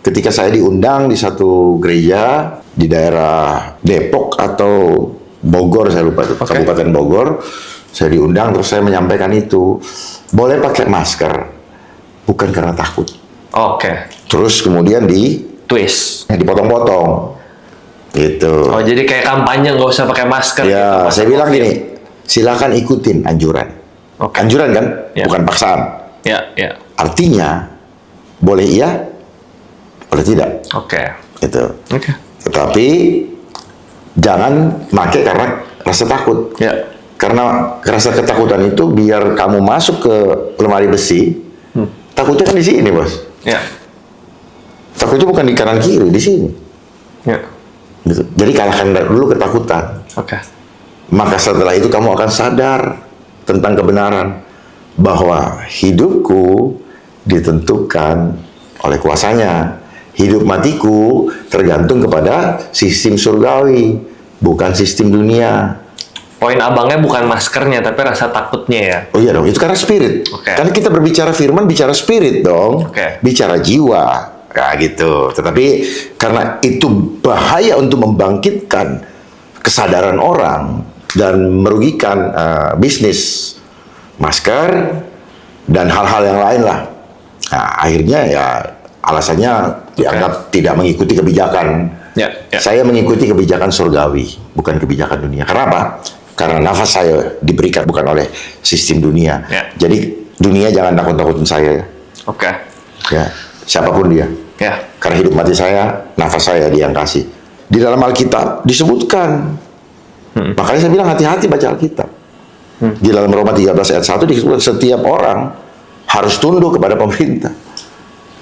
Speaker 1: Ketika saya diundang di satu gereja di daerah Depok atau Bogor, saya lupa itu,
Speaker 2: Oke.
Speaker 1: Kabupaten Bogor, saya diundang terus saya menyampaikan itu, boleh pakai masker, bukan karena takut.
Speaker 2: Oke.
Speaker 1: Terus kemudian
Speaker 2: Twist.
Speaker 1: dipotong-potong, gitu.
Speaker 2: Oh, jadi kayak kampanye nggak usah pakai masker.
Speaker 1: Ya,
Speaker 2: gitu,
Speaker 1: saya bilang
Speaker 2: COVID.
Speaker 1: gini, silakan ikutin anjuran.
Speaker 2: Oke.
Speaker 1: Anjuran kan,
Speaker 2: Ya.
Speaker 1: bukan paksaan.
Speaker 2: Ya.
Speaker 1: Artinya, boleh iya, boleh tidak,
Speaker 2: Oke.
Speaker 1: gitu.
Speaker 2: Oke.
Speaker 1: Tetapi jangan pakai karena rasa takut.
Speaker 2: Ya.
Speaker 1: Karena rasa ketakutan itu biar kamu masuk ke lemari besi, takutnya kan di sini, Bos.
Speaker 2: Ya.
Speaker 1: Takutnya bukan di kanan kiri, di sini.
Speaker 2: Ya.
Speaker 1: Gitu. Jadi kalahkan dulu ketakutan.
Speaker 2: Oke.
Speaker 1: Maka setelah itu kamu akan sadar tentang kebenaran bahwa hidupku ditentukan oleh kuasanya. Hidup matiku tergantung kepada sistem surgawi, bukan sistem dunia.
Speaker 2: Poin abangnya bukan maskernya, tapi rasa takutnya ya.
Speaker 1: Oh iya dong, itu karena spirit.
Speaker 2: Oke.
Speaker 1: Karena kita berbicara firman, bicara spirit dong.
Speaker 2: Oke.
Speaker 1: Bicara jiwa. Ya gitu. Tetapi karena itu bahaya untuk membangkitkan kesadaran orang dan merugikan bisnis masker dan hal-hal yang lain lah. Nah, akhirnya ya alasannya dianggap tidak mengikuti kebijakan.
Speaker 2: Ya, ya.
Speaker 1: Saya mengikuti kebijakan surgawi, bukan kebijakan dunia. Kenapa? Karena nafas saya diberikan bukan oleh sistem dunia.
Speaker 2: Ya.
Speaker 1: Jadi dunia jangan takut-takutin saya.
Speaker 2: Oke.
Speaker 1: Ya, siapapun dia.
Speaker 2: Ya.
Speaker 1: Karena hidup mati saya, nafas saya dia yang kasih. Di dalam Alkitab disebutkan. Makanya saya bilang hati-hati baca Alkitab. Di dalam Roma 13 ayat 1 disebutkan setiap orang harus tunduk kepada pemerintah.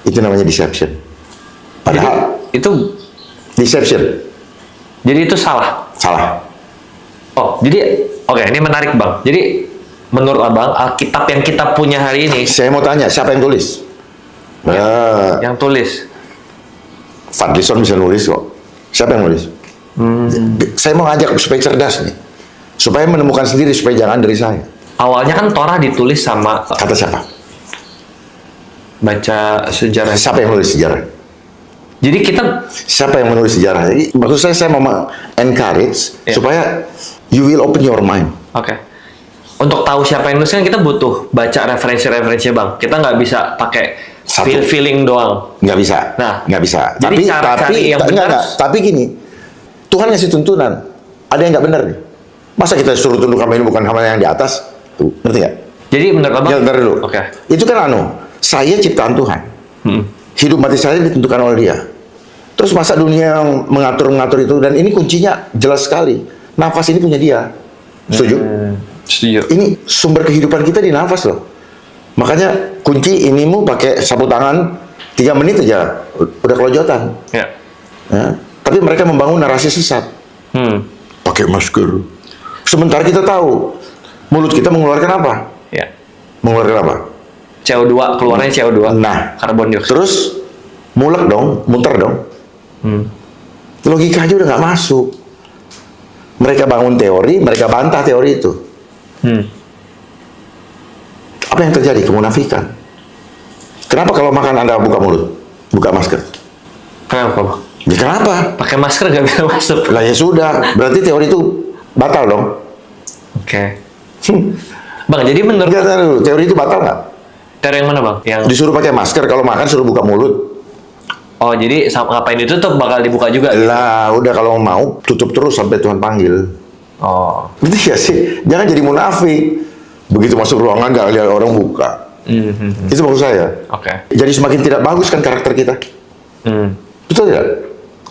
Speaker 1: Itu namanya deception. Padahal
Speaker 2: Itu
Speaker 1: deception
Speaker 2: jadi itu salah.
Speaker 1: salah.
Speaker 2: Oh, jadi oke, ini menarik Bang. Jadi menurut Abang, Alkitab yang kita punya hari ini
Speaker 1: Saya mau tanya, siapa yang tulis?
Speaker 2: yang tulis.
Speaker 1: Fadlison bisa nulis kok. Siapa yang nulis? Saya mau ngajak supaya cerdas nih. Supaya menemukan sendiri, supaya jangan dari saya.
Speaker 2: Awalnya kan Torah ditulis sama
Speaker 1: Kata siapa?
Speaker 2: baca sejarah.
Speaker 1: Siapa yang nulis sejarah?
Speaker 2: Jadi kita
Speaker 1: Siapa yang menulis sejarah? Jadi, maksud saya mau encourage
Speaker 2: Ya.
Speaker 1: supaya you will open your mind.
Speaker 2: oke. Untuk tahu siapa yang nulis kan kita butuh baca referensi-referensinya Bang. Kita nggak bisa pakai
Speaker 1: Satu.
Speaker 2: feeling doang.
Speaker 1: Nggak bisa.
Speaker 2: Nah,
Speaker 1: nggak bisa.
Speaker 2: jadi cara cari yang benar-
Speaker 1: Tapi gini, Tuhan ngasih tuntunan. Ada yang nggak benar nih. Masa kita suruh tunduk sama ini bukan sama yang di atas? Tuh, ngerti nggak?
Speaker 2: Jadi menurut Abang,
Speaker 1: Ya, bentar dulu.
Speaker 2: Oke.
Speaker 1: Itu kan saya ciptaan Tuhan. Hidup mati saya ditentukan oleh Dia. Terus masa dunia yang mengatur itu, dan ini kuncinya jelas sekali. Nafas ini punya Dia. Setuju?
Speaker 2: Setuju.
Speaker 1: Ini sumber kehidupan kita di nafas loh. Makanya kunci inimu pakai sapu tangan 3 menit aja udah kelojotan.
Speaker 2: Ya.
Speaker 1: Ya. Tapi mereka membangun narasi sesat. Pakai masker. Sementara kita tahu mulut kita mengeluarkan apa?
Speaker 2: Ya.
Speaker 1: Mengeluarkan apa?
Speaker 2: CO2 keluarnya CO2.
Speaker 1: Nah,
Speaker 2: Karbon dioksida.
Speaker 1: terus mulek dong, muter dong. Logika aja udah nggak masuk. Mereka bangun teori, mereka bantah teori itu. Apa yang terjadi? Kemunafikan. Kenapa kalau makan Anda buka mulut? Buka masker?
Speaker 2: Kenapa Bang?
Speaker 1: Ya kenapa?
Speaker 2: Pakai masker nggak bisa masuk.
Speaker 1: Lah ya sudah, berarti teori itu batal dong.
Speaker 2: Oke. Bang, jadi menurut
Speaker 1: Enggak, tahu, teori itu batal nggak?
Speaker 2: dari yang mana Bang? Yang
Speaker 1: Disuruh pakai masker, kalau makan suruh buka mulut.
Speaker 2: oh jadi ngapain ditutup bakal dibuka juga?
Speaker 1: Lah udah kalau mau tutup terus sampai Tuhan panggil.
Speaker 2: Oh.
Speaker 1: Gitu ya sih, jangan jadi munafik. Begitu masuk ruangan nggak lihat orang buka. Itu maksud saya.
Speaker 2: Oke.
Speaker 1: Jadi semakin tidak bagus kan karakter kita. Betul tidak?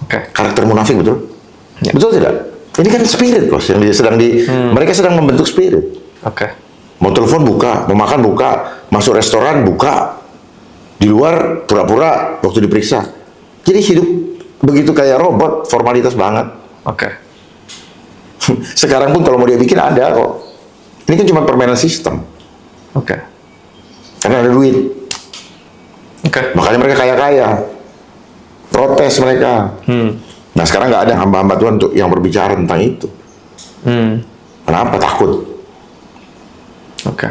Speaker 2: Oke.
Speaker 1: Karakter munafik betul?
Speaker 2: Ya.
Speaker 1: Betul tidak? Ini kan spirit bos yang mereka sedang membentuk spirit.
Speaker 2: Oke.
Speaker 1: Mau telepon buka, mau makan buka, masuk restoran buka, di luar pura-pura waktu diperiksa. Jadi hidup begitu kayak robot, formalitas banget.
Speaker 2: Oke.
Speaker 1: Sekarang pun kalau mau dia bikin ada kok. Ini kan cuma permainan sistem.
Speaker 2: Oke.
Speaker 1: Karena ada duit.
Speaker 2: Oke.
Speaker 1: Makanya mereka kaya-kaya. Protes mereka. Nah sekarang nggak ada hamba-hamba Tuhan untuk yang berbicara tentang itu. Kenapa? Takut.
Speaker 2: Oke.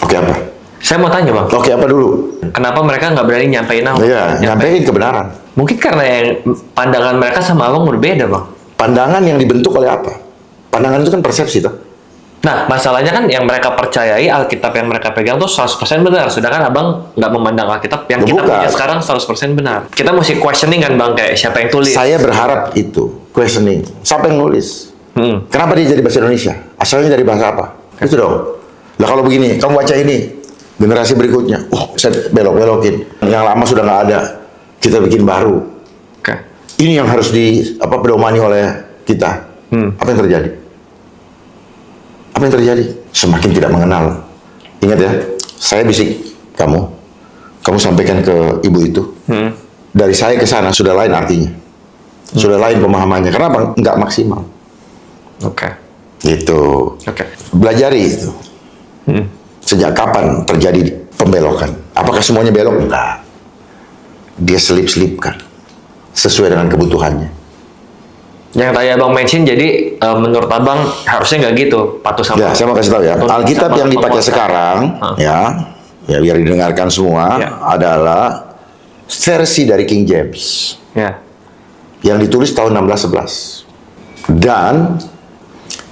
Speaker 1: Oke apa?
Speaker 2: Saya mau tanya Bang,
Speaker 1: Oke apa dulu?
Speaker 2: kenapa mereka nggak berani nyampein apa?
Speaker 1: Iya, nyampein kebenaran.
Speaker 2: Mungkin karena yang pandangan mereka sama Abang berbeda Bang.
Speaker 1: Pandangan yang dibentuk oleh apa? Pandangan itu kan persepsi toh.
Speaker 2: Nah, masalahnya kan yang mereka percayai Alkitab yang mereka pegang tuh 100% benar. Sedangkan Abang nggak memandang Alkitab yang kita
Speaker 1: Bukan.
Speaker 2: punya sekarang 100% benar. Kita mesti questioning kan Bang, kayak siapa yang tulis.
Speaker 1: Saya berharap itu questioning. Siapa yang nulis? Kenapa dia jadi bahasa Indonesia? Asalnya dari bahasa apa? Itu dong. Lah kalau begini, kamu baca ini, generasi berikutnya, saya belok-belokin. Yang lama sudah nggak ada, kita bikin baru.
Speaker 2: Oke.
Speaker 1: Ini yang harus pedomani oleh kita. Apa yang terjadi? Apa yang terjadi? Semakin tidak mengenal. Ingat ya, saya bisik kamu sampaikan ke ibu itu. Dari saya ke sana sudah lain artinya, sudah lain pemahamannya. Kenapa? Nggak maksimal.
Speaker 2: Oke.
Speaker 1: Gitu.
Speaker 2: Oke.
Speaker 1: Belajari itu. Sejak kapan terjadi pembelokan? Apakah semuanya belok? Enggak. Dia selip-selipkan sesuai dengan kebutuhannya.
Speaker 2: Yang tadi abang mention, jadi menurut abang harusnya nggak gitu, patuh sama.
Speaker 1: Ya, saya mau kasih tahu ya.
Speaker 2: Tunduk
Speaker 1: Alkitab
Speaker 2: sama
Speaker 1: yang dipakai
Speaker 2: penguasa.
Speaker 1: sekarang, ya biar didengarkan semua,
Speaker 2: Ya.
Speaker 1: adalah versi dari King James
Speaker 2: Ya.
Speaker 1: yang ditulis tahun 1611 dan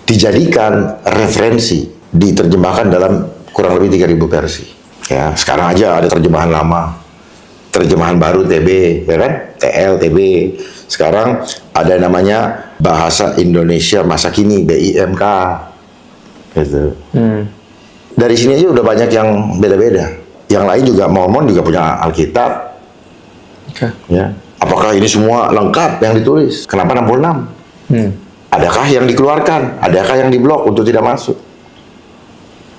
Speaker 1: dijadikan referensi, diterjemahkan dalam kurang lebih 3.000 versi. Ya, sekarang aja ada terjemahan lama, terjemahan baru TB, ya kan? TL, TB. Sekarang ada namanya Bahasa Indonesia Masa Kini, BIMK. Gitu. Dari sini aja udah banyak yang beda-beda. Yang lain juga, Mormon juga punya Alkitab.
Speaker 2: Oke.
Speaker 1: Ya. Apakah ini semua lengkap yang ditulis? Kenapa 66? Adakah yang dikeluarkan? Adakah yang diblok untuk tidak masuk?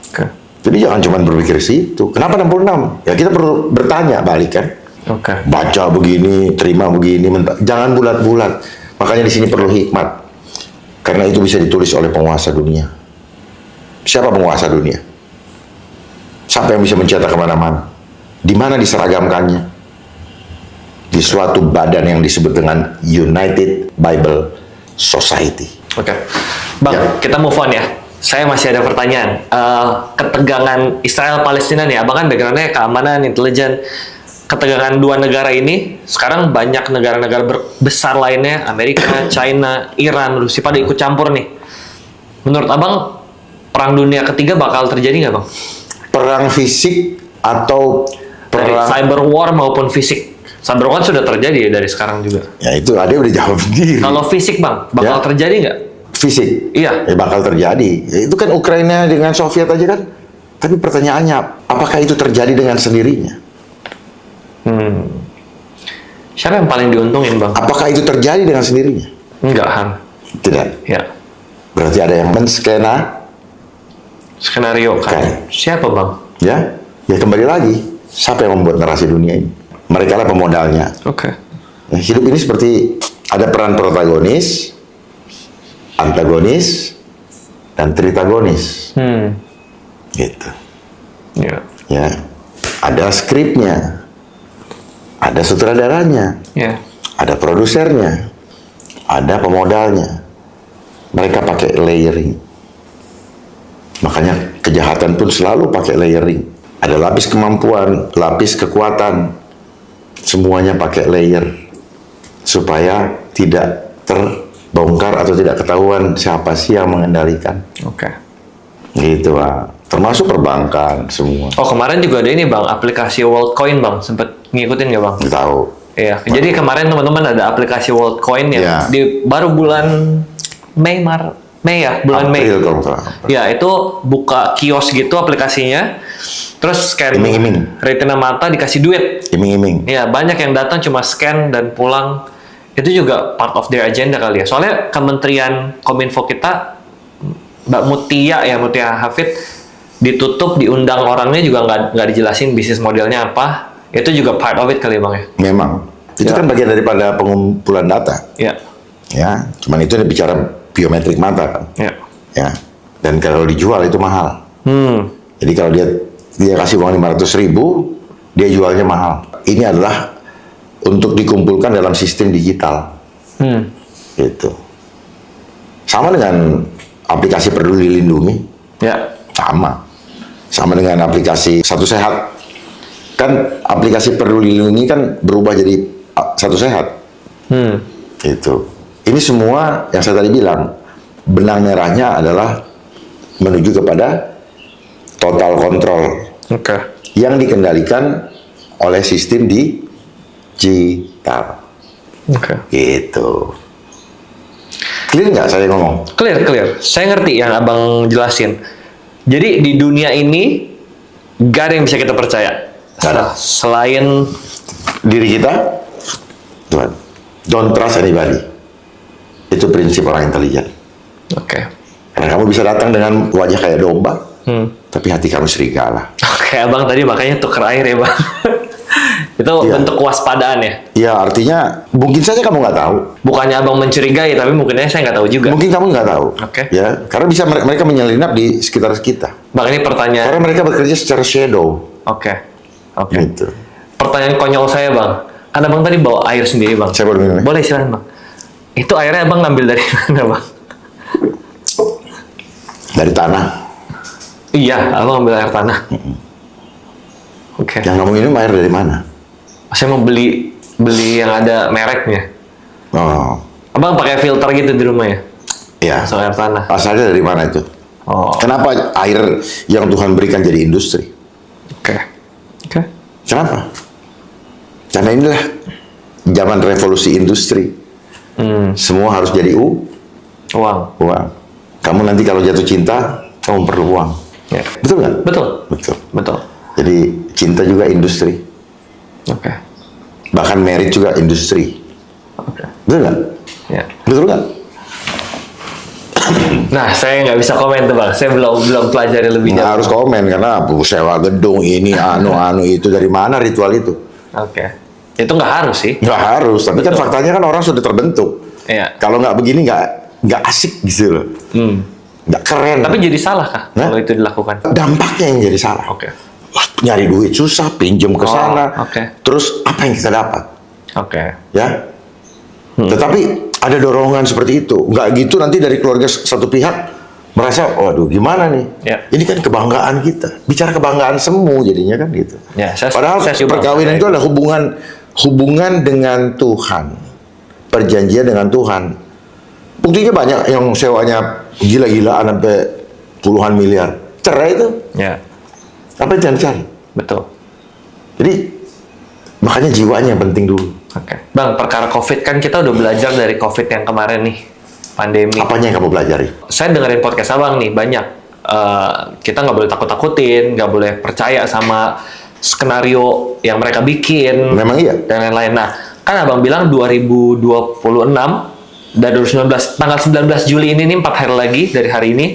Speaker 2: Oke.
Speaker 1: Jadi jangan cuma berpikir situ. Kenapa 66? Ya kita perlu bertanya balik kan.
Speaker 2: Oke.
Speaker 1: Baca begini, terima begini, jangan bulat-bulat. Makanya di sini perlu hikmat. Karena itu bisa ditulis oleh penguasa dunia. Siapa penguasa dunia? Siapa yang bisa mencetak kemana-mana? Di mana diseragamkannya? Di suatu badan yang disebut dengan United Bible Society.
Speaker 2: Oke. Bang,
Speaker 1: Ya.
Speaker 2: kita move on ya. Saya masih ada pertanyaan. Ketegangan Israel-Palestina nih, abang kan background-nya keamanan, intelijen. Ketegangan dua negara ini, sekarang banyak negara-negara besar lainnya, Amerika, China, Iran, Rusia, pada ikut campur nih. Menurut abang, perang dunia ketiga bakal terjadi nggak bang?
Speaker 1: Perang fisik atau
Speaker 2: Dari
Speaker 1: perang...
Speaker 2: cyber war maupun fisik. Cyber war sudah terjadi ya dari sekarang juga.
Speaker 1: Ya itu ada udah jawab sendiri.
Speaker 2: Kalau fisik bang, bakal
Speaker 1: Ya.
Speaker 2: terjadi nggak?
Speaker 1: Fisik,
Speaker 2: Iya.
Speaker 1: ya bakal terjadi. Ya, itu kan Ukraina dengan Soviet aja kan. Tapi pertanyaannya, apakah itu terjadi dengan sendirinya?
Speaker 2: Siapa yang paling diuntungin bang?
Speaker 1: Apakah itu terjadi dengan sendirinya?
Speaker 2: Enggak, Han.
Speaker 1: Tidak.
Speaker 2: Ya.
Speaker 1: Berarti ada yang menskena,
Speaker 2: Skenario kan. Siapa bang?
Speaker 1: ya. Ya kembali lagi, siapa yang membuat narasi dunia ini? Mereka lah pemodalnya.
Speaker 2: Oke.
Speaker 1: Nah, hidup ini seperti ada peran protagonis, antagonis, dan tritagonis. Gitu.
Speaker 2: Ya.
Speaker 1: Ya, ada skripnya, ada sutradaranya,
Speaker 2: Ya.
Speaker 1: ada produsernya, ada pemodalnya. Mereka pakai layering. Makanya kejahatan pun selalu pakai layering. Ada lapis kemampuan, lapis kekuatan. Semuanya pakai layer. Supaya tidak terbongkar atau tidak ketahuan siapa sih yang mengendalikan.
Speaker 2: Oke.
Speaker 1: Gitu, Pak. Termasuk perbankan semua.
Speaker 2: Oh, kemarin juga ada ini bang, aplikasi WorldCoin bang, sempet ngikutin nggak bang?
Speaker 1: Tahu.
Speaker 2: Iya. Jadi kemarin teman-teman ada aplikasi WorldCoin yang
Speaker 1: Iya.
Speaker 2: baru bulan Mei ya, bulan Mei.
Speaker 1: April kalau nggak salah.
Speaker 2: Ya, itu buka kios gitu aplikasinya, terus scan
Speaker 1: Iming-iming.
Speaker 2: retina mata dikasih duit.
Speaker 1: Iming-iming.
Speaker 2: Ya, banyak yang datang cuma scan dan pulang. Itu juga part of their agenda kali ya. Soalnya Kementerian Kominfo kita, Mbak Mutia Hafid, ditutup, diundang orangnya juga nggak dijelasin bisnis modelnya apa. Itu juga part of it kali bang ya.
Speaker 1: Memang. Itu
Speaker 2: Ya.
Speaker 1: kan bagian daripada pengumpulan data.
Speaker 2: Ya,
Speaker 1: Ya, cuman itu bicara biometrik mata kan.
Speaker 2: ya.
Speaker 1: Ya. Dan kalau dijual itu mahal. Jadi kalau dia kasih uang 500.000, dia jualnya mahal. Ini adalah untuk dikumpulkan dalam sistem digital. Gitu. Sama dengan aplikasi Peduli Lindungi.
Speaker 2: Ya,
Speaker 1: Sama dengan aplikasi Satu Sehat. Kan aplikasi Peduli Lindungi kan berubah jadi Satu Sehat. Itu. Ini semua yang saya tadi bilang, benang merahnya adalah menuju kepada total control
Speaker 2: oke.
Speaker 1: yang dikendalikan oleh sistem digital.
Speaker 2: Oke.
Speaker 1: Gitu. Clear nggak saya ngomong?
Speaker 2: Clear. Saya ngerti yang abang jelasin. Jadi di dunia ini gak ada yang bisa kita percaya.
Speaker 1: Gak ada.
Speaker 2: Selain
Speaker 1: Diri kita, Tuhan, don't trust anybody. Itu prinsip orang intelijen.
Speaker 2: oke.
Speaker 1: Karena kamu bisa datang dengan wajah kayak domba, tapi hati kamu serigala.
Speaker 2: Oke, abang tadi makanya tuker air ya bang. Itu
Speaker 1: Iya.
Speaker 2: bentuk kewaspadaan ya.
Speaker 1: Ya artinya mungkin saja kamu nggak tahu,
Speaker 2: Bukannya abang mencurigai, tapi mungkinnya saya nggak tahu juga.
Speaker 1: mungkin kamu nggak tahu.
Speaker 2: Oke.
Speaker 1: Ya, karena bisa mereka menyelinap di sekitar kita.
Speaker 2: Bang, ini pertanyaan.
Speaker 1: Karena mereka bekerja secara shadow.
Speaker 2: Oke. Oke.
Speaker 1: Gitu.
Speaker 2: Pertanyaan konyol saya bang, kan abang tadi bawa air sendiri bang.
Speaker 1: Saya boleh minum ya?
Speaker 2: Boleh silakan bang. Itu airnya abang ngambil dari mana bang?
Speaker 1: Dari tanah.
Speaker 2: Iya, abang ngambil air tanah. Oke.
Speaker 1: Yang kamu minum air dari mana?
Speaker 2: Saya mau beli yang ada mereknya.
Speaker 1: Oh,
Speaker 2: Abang pakai filter gitu di rumah ya?
Speaker 1: ya.
Speaker 2: Soal air tanah.
Speaker 1: Asalnya dari mana itu?
Speaker 2: Oh.
Speaker 1: Kenapa air yang Tuhan berikan jadi industri?
Speaker 2: Oke. Oke.
Speaker 1: Kenapa? Karena inilah zaman revolusi industri. Semua harus jadi
Speaker 2: Uang.
Speaker 1: uang. Kamu nanti kalau jatuh cinta, kamu perlu uang.
Speaker 2: Ya.
Speaker 1: Betul nggak?
Speaker 2: Betul.
Speaker 1: Betul.
Speaker 2: Betul.
Speaker 1: Jadi cinta juga industri.
Speaker 2: Oke.
Speaker 1: Bahkan merit juga industri.
Speaker 2: Oke.
Speaker 1: Betul nggak?
Speaker 2: Ya.
Speaker 1: Betul nggak?
Speaker 2: Nah, saya nggak bisa komen tuh bang. Saya belum pelajari lebih
Speaker 1: Nggak
Speaker 2: jauh.
Speaker 1: harus komen karena sewa gedung ini anu itu dari mana ritual itu?
Speaker 2: Oke. Itu nggak harus sih.
Speaker 1: Nggak harus. Tapi kan
Speaker 2: Betul.
Speaker 1: faktanya kan orang sudah terbentuk.
Speaker 2: Iya.
Speaker 1: Kalau nggak begini nggak asik gitu loh. Nggak keren.
Speaker 2: Tapi jadi salah kah
Speaker 1: Hah?
Speaker 2: kalau itu dilakukan?
Speaker 1: dampaknya yang jadi salah.
Speaker 2: Oke.
Speaker 1: Wah, nyari duit susah, pinjam ke
Speaker 2: Oh,
Speaker 1: sana.
Speaker 2: oke.
Speaker 1: Terus apa yang kita dapat?
Speaker 2: Oke.
Speaker 1: Ya. Tetapi ada dorongan seperti itu. Nggak gitu nanti dari keluarga satu pihak merasa, waduh gimana nih?
Speaker 2: Ya.
Speaker 1: Ini kan kebanggaan kita. Bicara kebanggaan semu jadinya kan gitu.
Speaker 2: Ya,
Speaker 1: Padahal
Speaker 2: saya setuju, Bang.
Speaker 1: perkawinan itu adalah hubungan dengan Tuhan. Perjanjian dengan Tuhan. Buktinya banyak yang sewanya gila-gilaan sampai puluhan miliar. Cerai itu.
Speaker 2: Ya.
Speaker 1: Apa yang jangan cari?
Speaker 2: Betul.
Speaker 1: Jadi makanya jiwanya yang penting dulu.
Speaker 2: Oke. Bang, perkara COVID kan kita udah belajar dari COVID yang kemarin nih, pandemi.
Speaker 1: Apanya yang kamu pelajari?
Speaker 2: Saya dengerin podcast abang nih banyak. Kita nggak boleh takut-takutin, nggak boleh percaya sama skenario yang mereka bikin.
Speaker 1: Memang iya.
Speaker 2: Dan lain-lain. Nah, kan abang bilang 2026 dan 2019 tanggal 19 Juli ini nih 4 hari lagi dari hari ini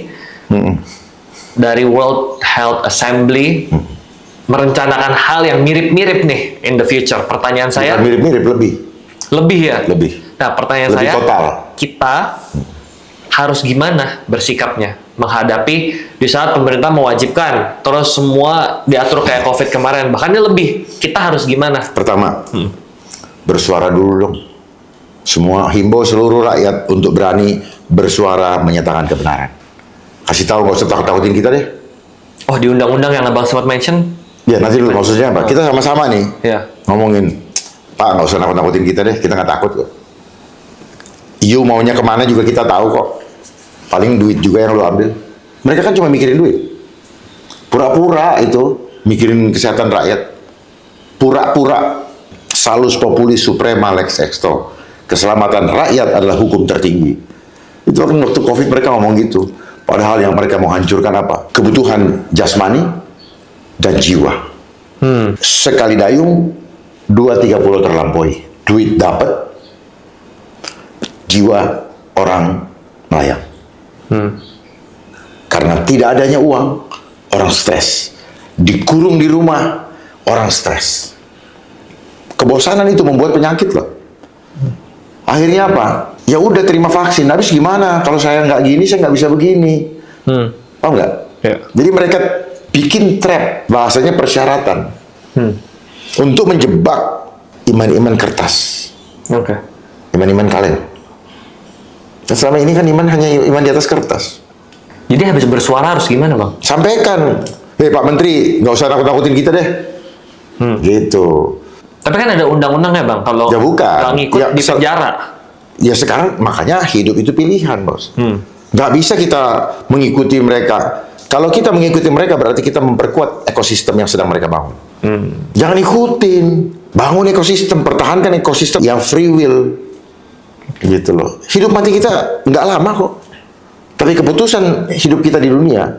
Speaker 2: dari World Health Assembly merencanakan hal yang mirip-mirip nih in the future. Pertanyaan saya
Speaker 1: Bukan mirip-mirip,
Speaker 2: lebih ya.
Speaker 1: lebih.
Speaker 2: Nah, pertanyaan
Speaker 1: Lebih
Speaker 2: saya
Speaker 1: total.
Speaker 2: kita harus gimana bersikapnya menghadapi di saat pemerintah mewajibkan terus semua diatur kayak COVID kemarin, bahkan ini lebih, kita harus gimana?
Speaker 1: Pertama, bersuara dulu dong. Semua himbau seluruh rakyat untuk berani bersuara menyatakan kebenaran. Kasih tahu, nggak usah takut-takutin kita deh.
Speaker 2: Oh, di undang-undang yang abang sempat mention?
Speaker 1: Ya nanti dulu maksudnya apa? Kita sama-sama nih
Speaker 2: Ya.
Speaker 1: ngomongin, Pak nggak usah nakut-nakutin kita deh, kita nggak takut kok. You maunya kemana juga kita tahu kok. Paling duit juga yang lo ambil. Mereka kan cuma mikirin duit. Pura-pura itu mikirin kesehatan rakyat. Pura-pura salus populis suprema lex exto. Keselamatan rakyat adalah hukum tertinggi. Itu kan waktu COVID mereka ngomong gitu. Padahal yang mereka mau hancurkan apa? Kebutuhan jasmani dan jiwa. Sekali dayung 2-3 pulau terlampaui. Duit dapat, jiwa orang melayang. Karena tidak adanya uang, orang stres. Dikurung di rumah, orang stres. Kebosanan itu membuat penyakit loh. Akhirnya apa? Ya udah terima vaksin. Habis gimana? Kalau saya nggak gini, saya nggak bisa begini. Paham nggak?
Speaker 2: Ya.
Speaker 1: Jadi mereka bikin trap, bahasanya persyaratan, untuk menjebak iman-iman kertas,
Speaker 2: Oke.
Speaker 1: iman-iman kaleng. Dan selama ini kan iman hanya iman di atas kertas.
Speaker 2: Jadi habis bersuara harus gimana bang?
Speaker 1: Sampaikan, hei Pak Menteri, nggak usah nakut-nakutin kita deh. Gitu.
Speaker 2: Tapi kan ada undang-undangnya bang, kalau
Speaker 1: Ya bukan.
Speaker 2: nggak ngikut
Speaker 1: Ya,
Speaker 2: di penjara.
Speaker 1: Ya sekarang makanya hidup itu pilihan, bos. Nggak bisa kita mengikuti mereka. Kalau kita mengikuti mereka berarti kita memperkuat ekosistem yang sedang mereka bangun. Jangan ikutin. Bangun ekosistem, pertahankan ekosistem yang free will. Gitu loh. Hidup mati kita nggak lama kok. Tapi keputusan hidup kita di dunia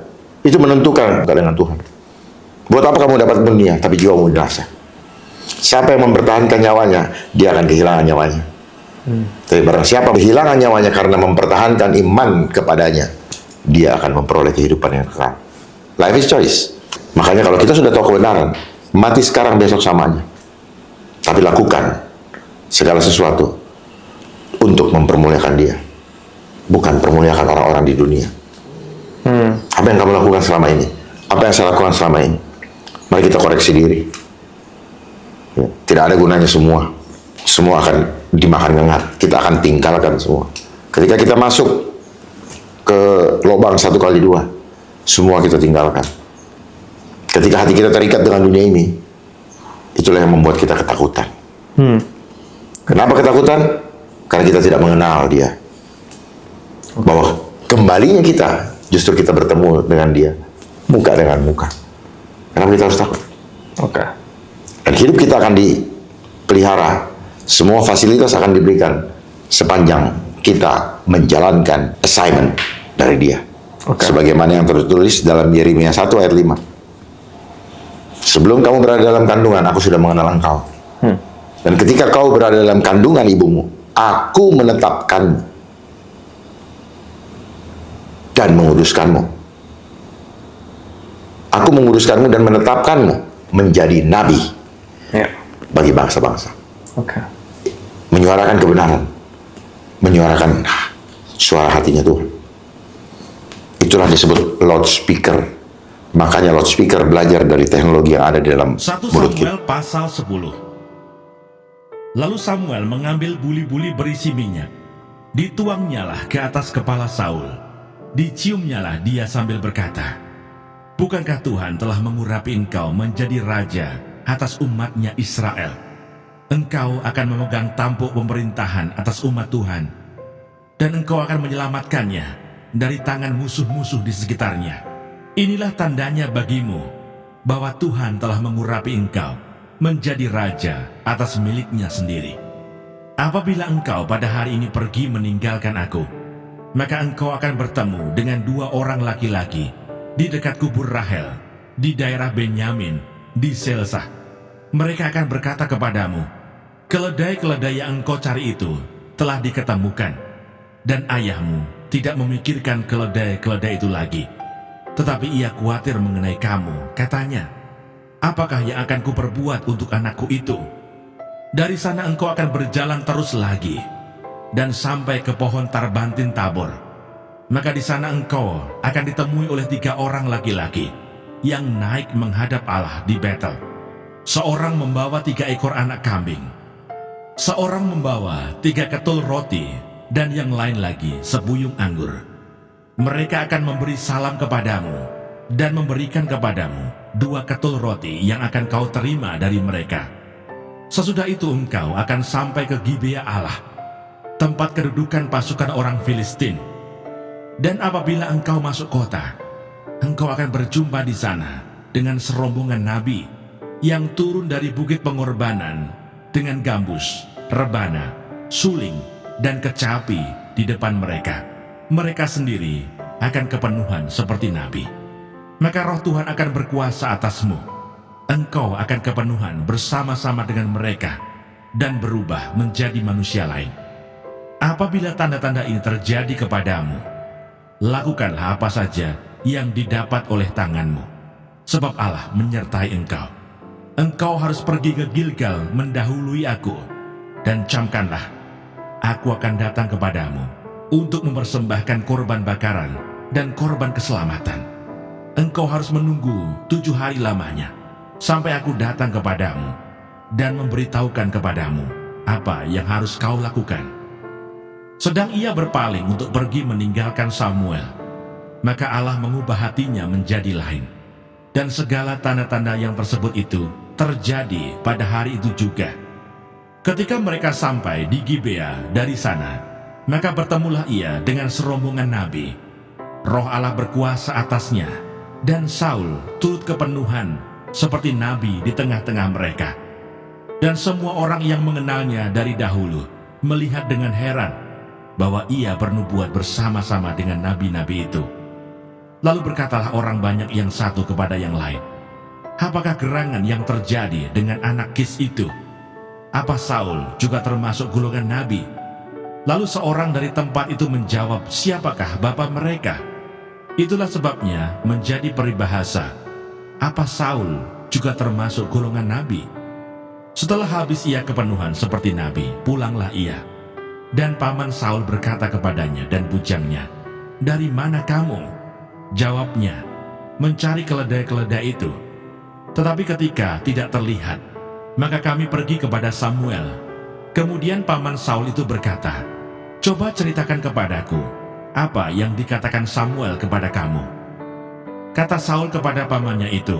Speaker 1: itu menentukan dengan Tuhan. Buat apa kamu dapat dunia tapi jiwamu binasa? Siapa yang mempertahankan nyawanya, dia akan kehilangan nyawanya. Tapi barang siapa kehilangan nyawanya karena mempertahankan iman kepadanya, dia akan memperoleh kehidupan yang kekal. Life is choice. Makanya kalau kita sudah tahu kebenaran, mati sekarang besok samanya. Tapi lakukan segala sesuatu untuk mempermuliakan dia, bukan permuliakan orang-orang di dunia. Apa yang kamu lakukan selama ini? Apa yang saya lakukan selama ini? Mari kita koreksi diri. Tidak ada gunanya semua. Semua akan dimakan ngengat. Kita akan tinggalkan semua. Ketika kita masuk ke lubang 1x2, semua kita tinggalkan. Ketika hati kita terikat dengan dunia ini, itulah yang membuat kita ketakutan. Kenapa ketakutan? Karena kita tidak mengenal dia. Bahwa kembalinya kita, justru kita bertemu dengan dia, muka dengan muka. Kenapa kita harus takut?
Speaker 2: Oke.
Speaker 1: Dan hidup kita akan dipelihara. Semua fasilitas akan diberikan sepanjang kita menjalankan assignment dari dia. Sebagaimana yang tertulis dalam Yeremia 1 ayat 5. Sebelum kamu berada dalam kandungan, aku sudah mengenal engkau. Dan ketika kau berada dalam kandungan ibumu, aku menetapkanmu dan menguduskanmu. Aku menguduskanmu dan menetapkanmu menjadi nabi bagi bangsa-bangsa. Menyuarakan kebenaran, menyuarakan suara hatinya Tuhan. Itulah disebut loudspeaker. Makanya loudspeaker belajar dari teknologi yang ada di dalam
Speaker 3: 1
Speaker 1: mulut kita.
Speaker 3: Samuel pasal 10. Lalu Samuel mengambil buli-buli berisi minyak, dituangnyalah ke atas kepala Saul, diciumnyalah dia sambil berkata, "Bukankah Tuhan telah mengurapi engkau menjadi raja atas umatnya Israel? Engkau akan memegang tampuk pemerintahan atas umat Tuhan, dan engkau akan menyelamatkannya dari tangan musuh-musuh di sekitarnya. Inilah tandanya bagimu bahwa Tuhan telah mengurapi engkau menjadi raja atas miliknya sendiri. Apabila engkau pada hari ini pergi meninggalkan aku, maka engkau akan bertemu dengan 2 orang laki-laki di dekat kubur Rahel, di daerah Benyamin, di Selsah. Mereka akan berkata kepadamu, keledai-keledai yang engkau cari itu telah diketemukan, dan ayahmu tidak memikirkan keledai-keledai itu lagi, tetapi ia khawatir mengenai kamu. Katanya, apakah yang akan kuperbuat untuk anakku itu? Dari sana engkau akan berjalan terus lagi, dan sampai ke pohon Tarbantin Tabor. Maka di sana engkau akan ditemui oleh 3 orang laki-laki yang naik menghadap Allah di Betel. Seorang membawa 3 ekor anak kambing, seorang membawa 3 ketul roti, dan yang lain lagi sebuyung anggur. Mereka akan memberi salam kepadamu dan memberikan kepadamu 2 ketul roti yang akan kau terima dari mereka. Sesudah itu engkau akan sampai ke Gibea Allah, tempat kedudukan pasukan orang Filistin. Dan apabila engkau masuk kota, engkau akan berjumpa di sana dengan serombongan nabi yang turun dari bukit pengorbanan dengan gambus, rebana, suling, dan kecapi di depan mereka. Mereka sendiri akan kepenuhan seperti nabi. Maka roh Tuhan akan berkuasa atasmu. Engkau akan kepenuhan bersama-sama dengan mereka dan berubah menjadi manusia lain. Apabila tanda-tanda ini terjadi kepadamu, lakukanlah apa saja yang didapat oleh tanganmu, sebab Allah menyertai engkau. Engkau harus pergi ke Gilgal mendahului aku, dan camkanlah, aku akan datang kepadamu untuk mempersembahkan korban bakaran dan korban keselamatan. Engkau harus menunggu 7 hari lamanya, sampai aku datang kepadamu dan memberitahukan kepadamu apa yang harus kau lakukan." Sedang ia berpaling untuk pergi meninggalkan Samuel, maka Allah mengubah hatinya menjadi lain. Dan segala tanda-tanda yang tersebut itu terjadi pada hari itu juga. Ketika mereka sampai di Gibea dari sana, maka bertemulah ia dengan serombongan nabi. Roh Allah berkuasa atasnya, dan Saul turut kepenuhan seperti nabi di tengah-tengah mereka. Dan semua orang yang mengenalnya dari dahulu melihat dengan heran bahwa ia bernubuat bersama-sama dengan nabi-nabi itu. Lalu berkatalah orang banyak yang satu kepada yang lain, "Apakah gerangan yang terjadi dengan anak Kis itu? Apa Saul juga termasuk golongan nabi?" Lalu seorang dari tempat itu menjawab, "Siapakah bapa mereka?" Itulah sebabnya menjadi peribahasa, "Apa Saul juga termasuk golongan nabi?" Setelah habis ia kepenuhan seperti nabi, pulanglah ia. Dan paman Saul berkata kepadanya dan bujangnya, "Dari mana kamu?" Jawabnya, "Mencari keledai-keledai itu." Tetapi ketika tidak terlihat, Maka kami pergi kepada Samuel. Kemudian paman Saul itu berkata, "Coba ceritakan kepadaku, apa yang dikatakan Samuel kepada kamu?" Kata Saul kepada pamannya itu,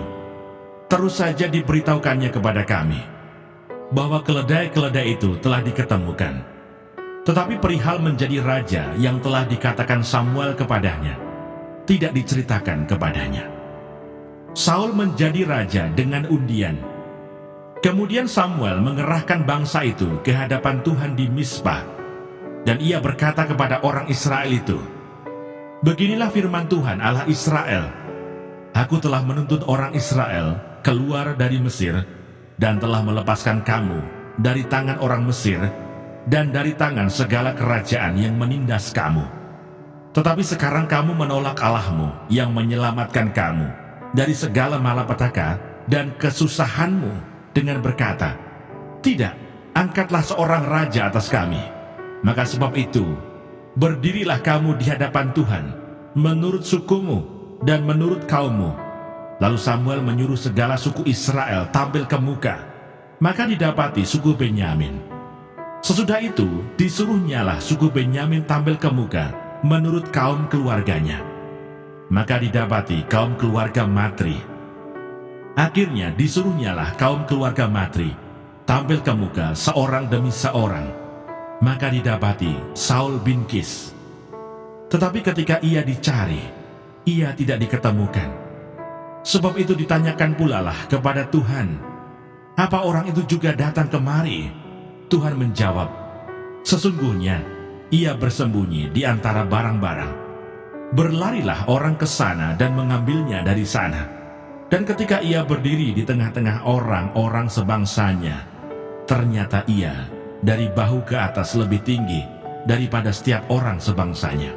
Speaker 3: "Terus saja diberitahukannya kepada kami, bahwa keledai-keledai itu telah diketemukan. Tetapi perihal menjadi raja yang telah dikatakan Samuel kepadanya, tidak diceritakan kepadanya." Saul menjadi raja dengan undian. Kemudian Samuel mengerahkan bangsa itu ke hadapan Tuhan di Mizpah. Dan ia berkata kepada orang Israel itu, "Beginilah firman Tuhan Allah Israel, Aku telah menuntut orang Israel keluar dari Mesir dan telah melepaskan kamu dari tangan orang Mesir dan dari tangan segala kerajaan yang menindas kamu. Tetapi sekarang kamu menolak Allahmu yang menyelamatkan kamu dari segala malapetaka dan kesusahanmu dengan berkata, 'Tidak, angkatlah seorang raja atas kami.' Maka sebab itu, berdirilah kamu di hadapan Tuhan menurut sukumu dan menurut kaummu." Lalu Samuel menyuruh segala suku Israel tampil ke muka. Maka didapati suku Benyamin. Sesudah itu disuruhnyalah suku Benyamin tampil ke muka menurut kaum keluarganya. Maka didapati kaum keluarga Matri. Akhirnya disuruhnyalah kaum keluarga Matri tampil ke muka seorang demi seorang. Maka didapati Saul bin Kis. Tetapi ketika ia dicari, ia tidak diketemukan. Sebab itu ditanyakan pula lah kepada Tuhan, "Apa orang itu juga datang kemari?" Tuhan menjawab, "Sesungguhnya ia bersembunyi di antara barang-barang. Berlarilah orang ke sana dan mengambilnya dari sana." Dan ketika ia berdiri di tengah-tengah orang-orang sebangsanya, ternyata ia dari bahu ke atas lebih tinggi daripada setiap orang sebangsanya.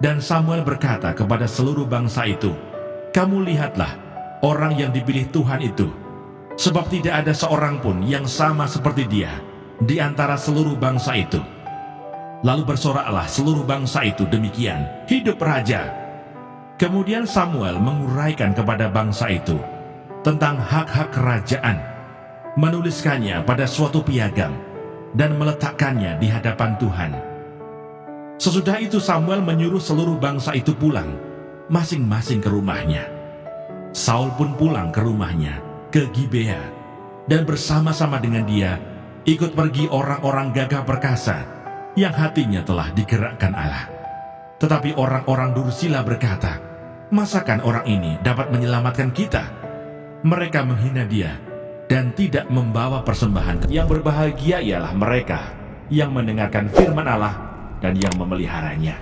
Speaker 3: Dan Samuel berkata kepada seluruh bangsa itu, "Kamu lihatlah orang yang dipilih Tuhan itu, sebab tidak ada seorang pun yang sama seperti dia di antara seluruh bangsa itu." Lalu bersoraklah seluruh bangsa itu demikian, "Hidup raja!" Kemudian Samuel menguraikan kepada bangsa itu tentang hak-hak kerajaan, menuliskannya pada suatu piagam, dan meletakkannya di hadapan Tuhan. Sesudah itu Samuel menyuruh seluruh bangsa itu pulang, masing-masing ke rumahnya. Saul pun pulang ke rumahnya, ke Gibea, dan bersama-sama dengan dia ikut pergi orang-orang gagah perkasa yang hatinya telah digerakkan Allah. Tetapi orang-orang dursila berkata, "Masakan orang ini dapat menyelamatkan kita?" Mereka menghina dia dan tidak membawa persembahan. Yang berbahagia ialah mereka yang mendengarkan firman Allah dan yang memeliharanya.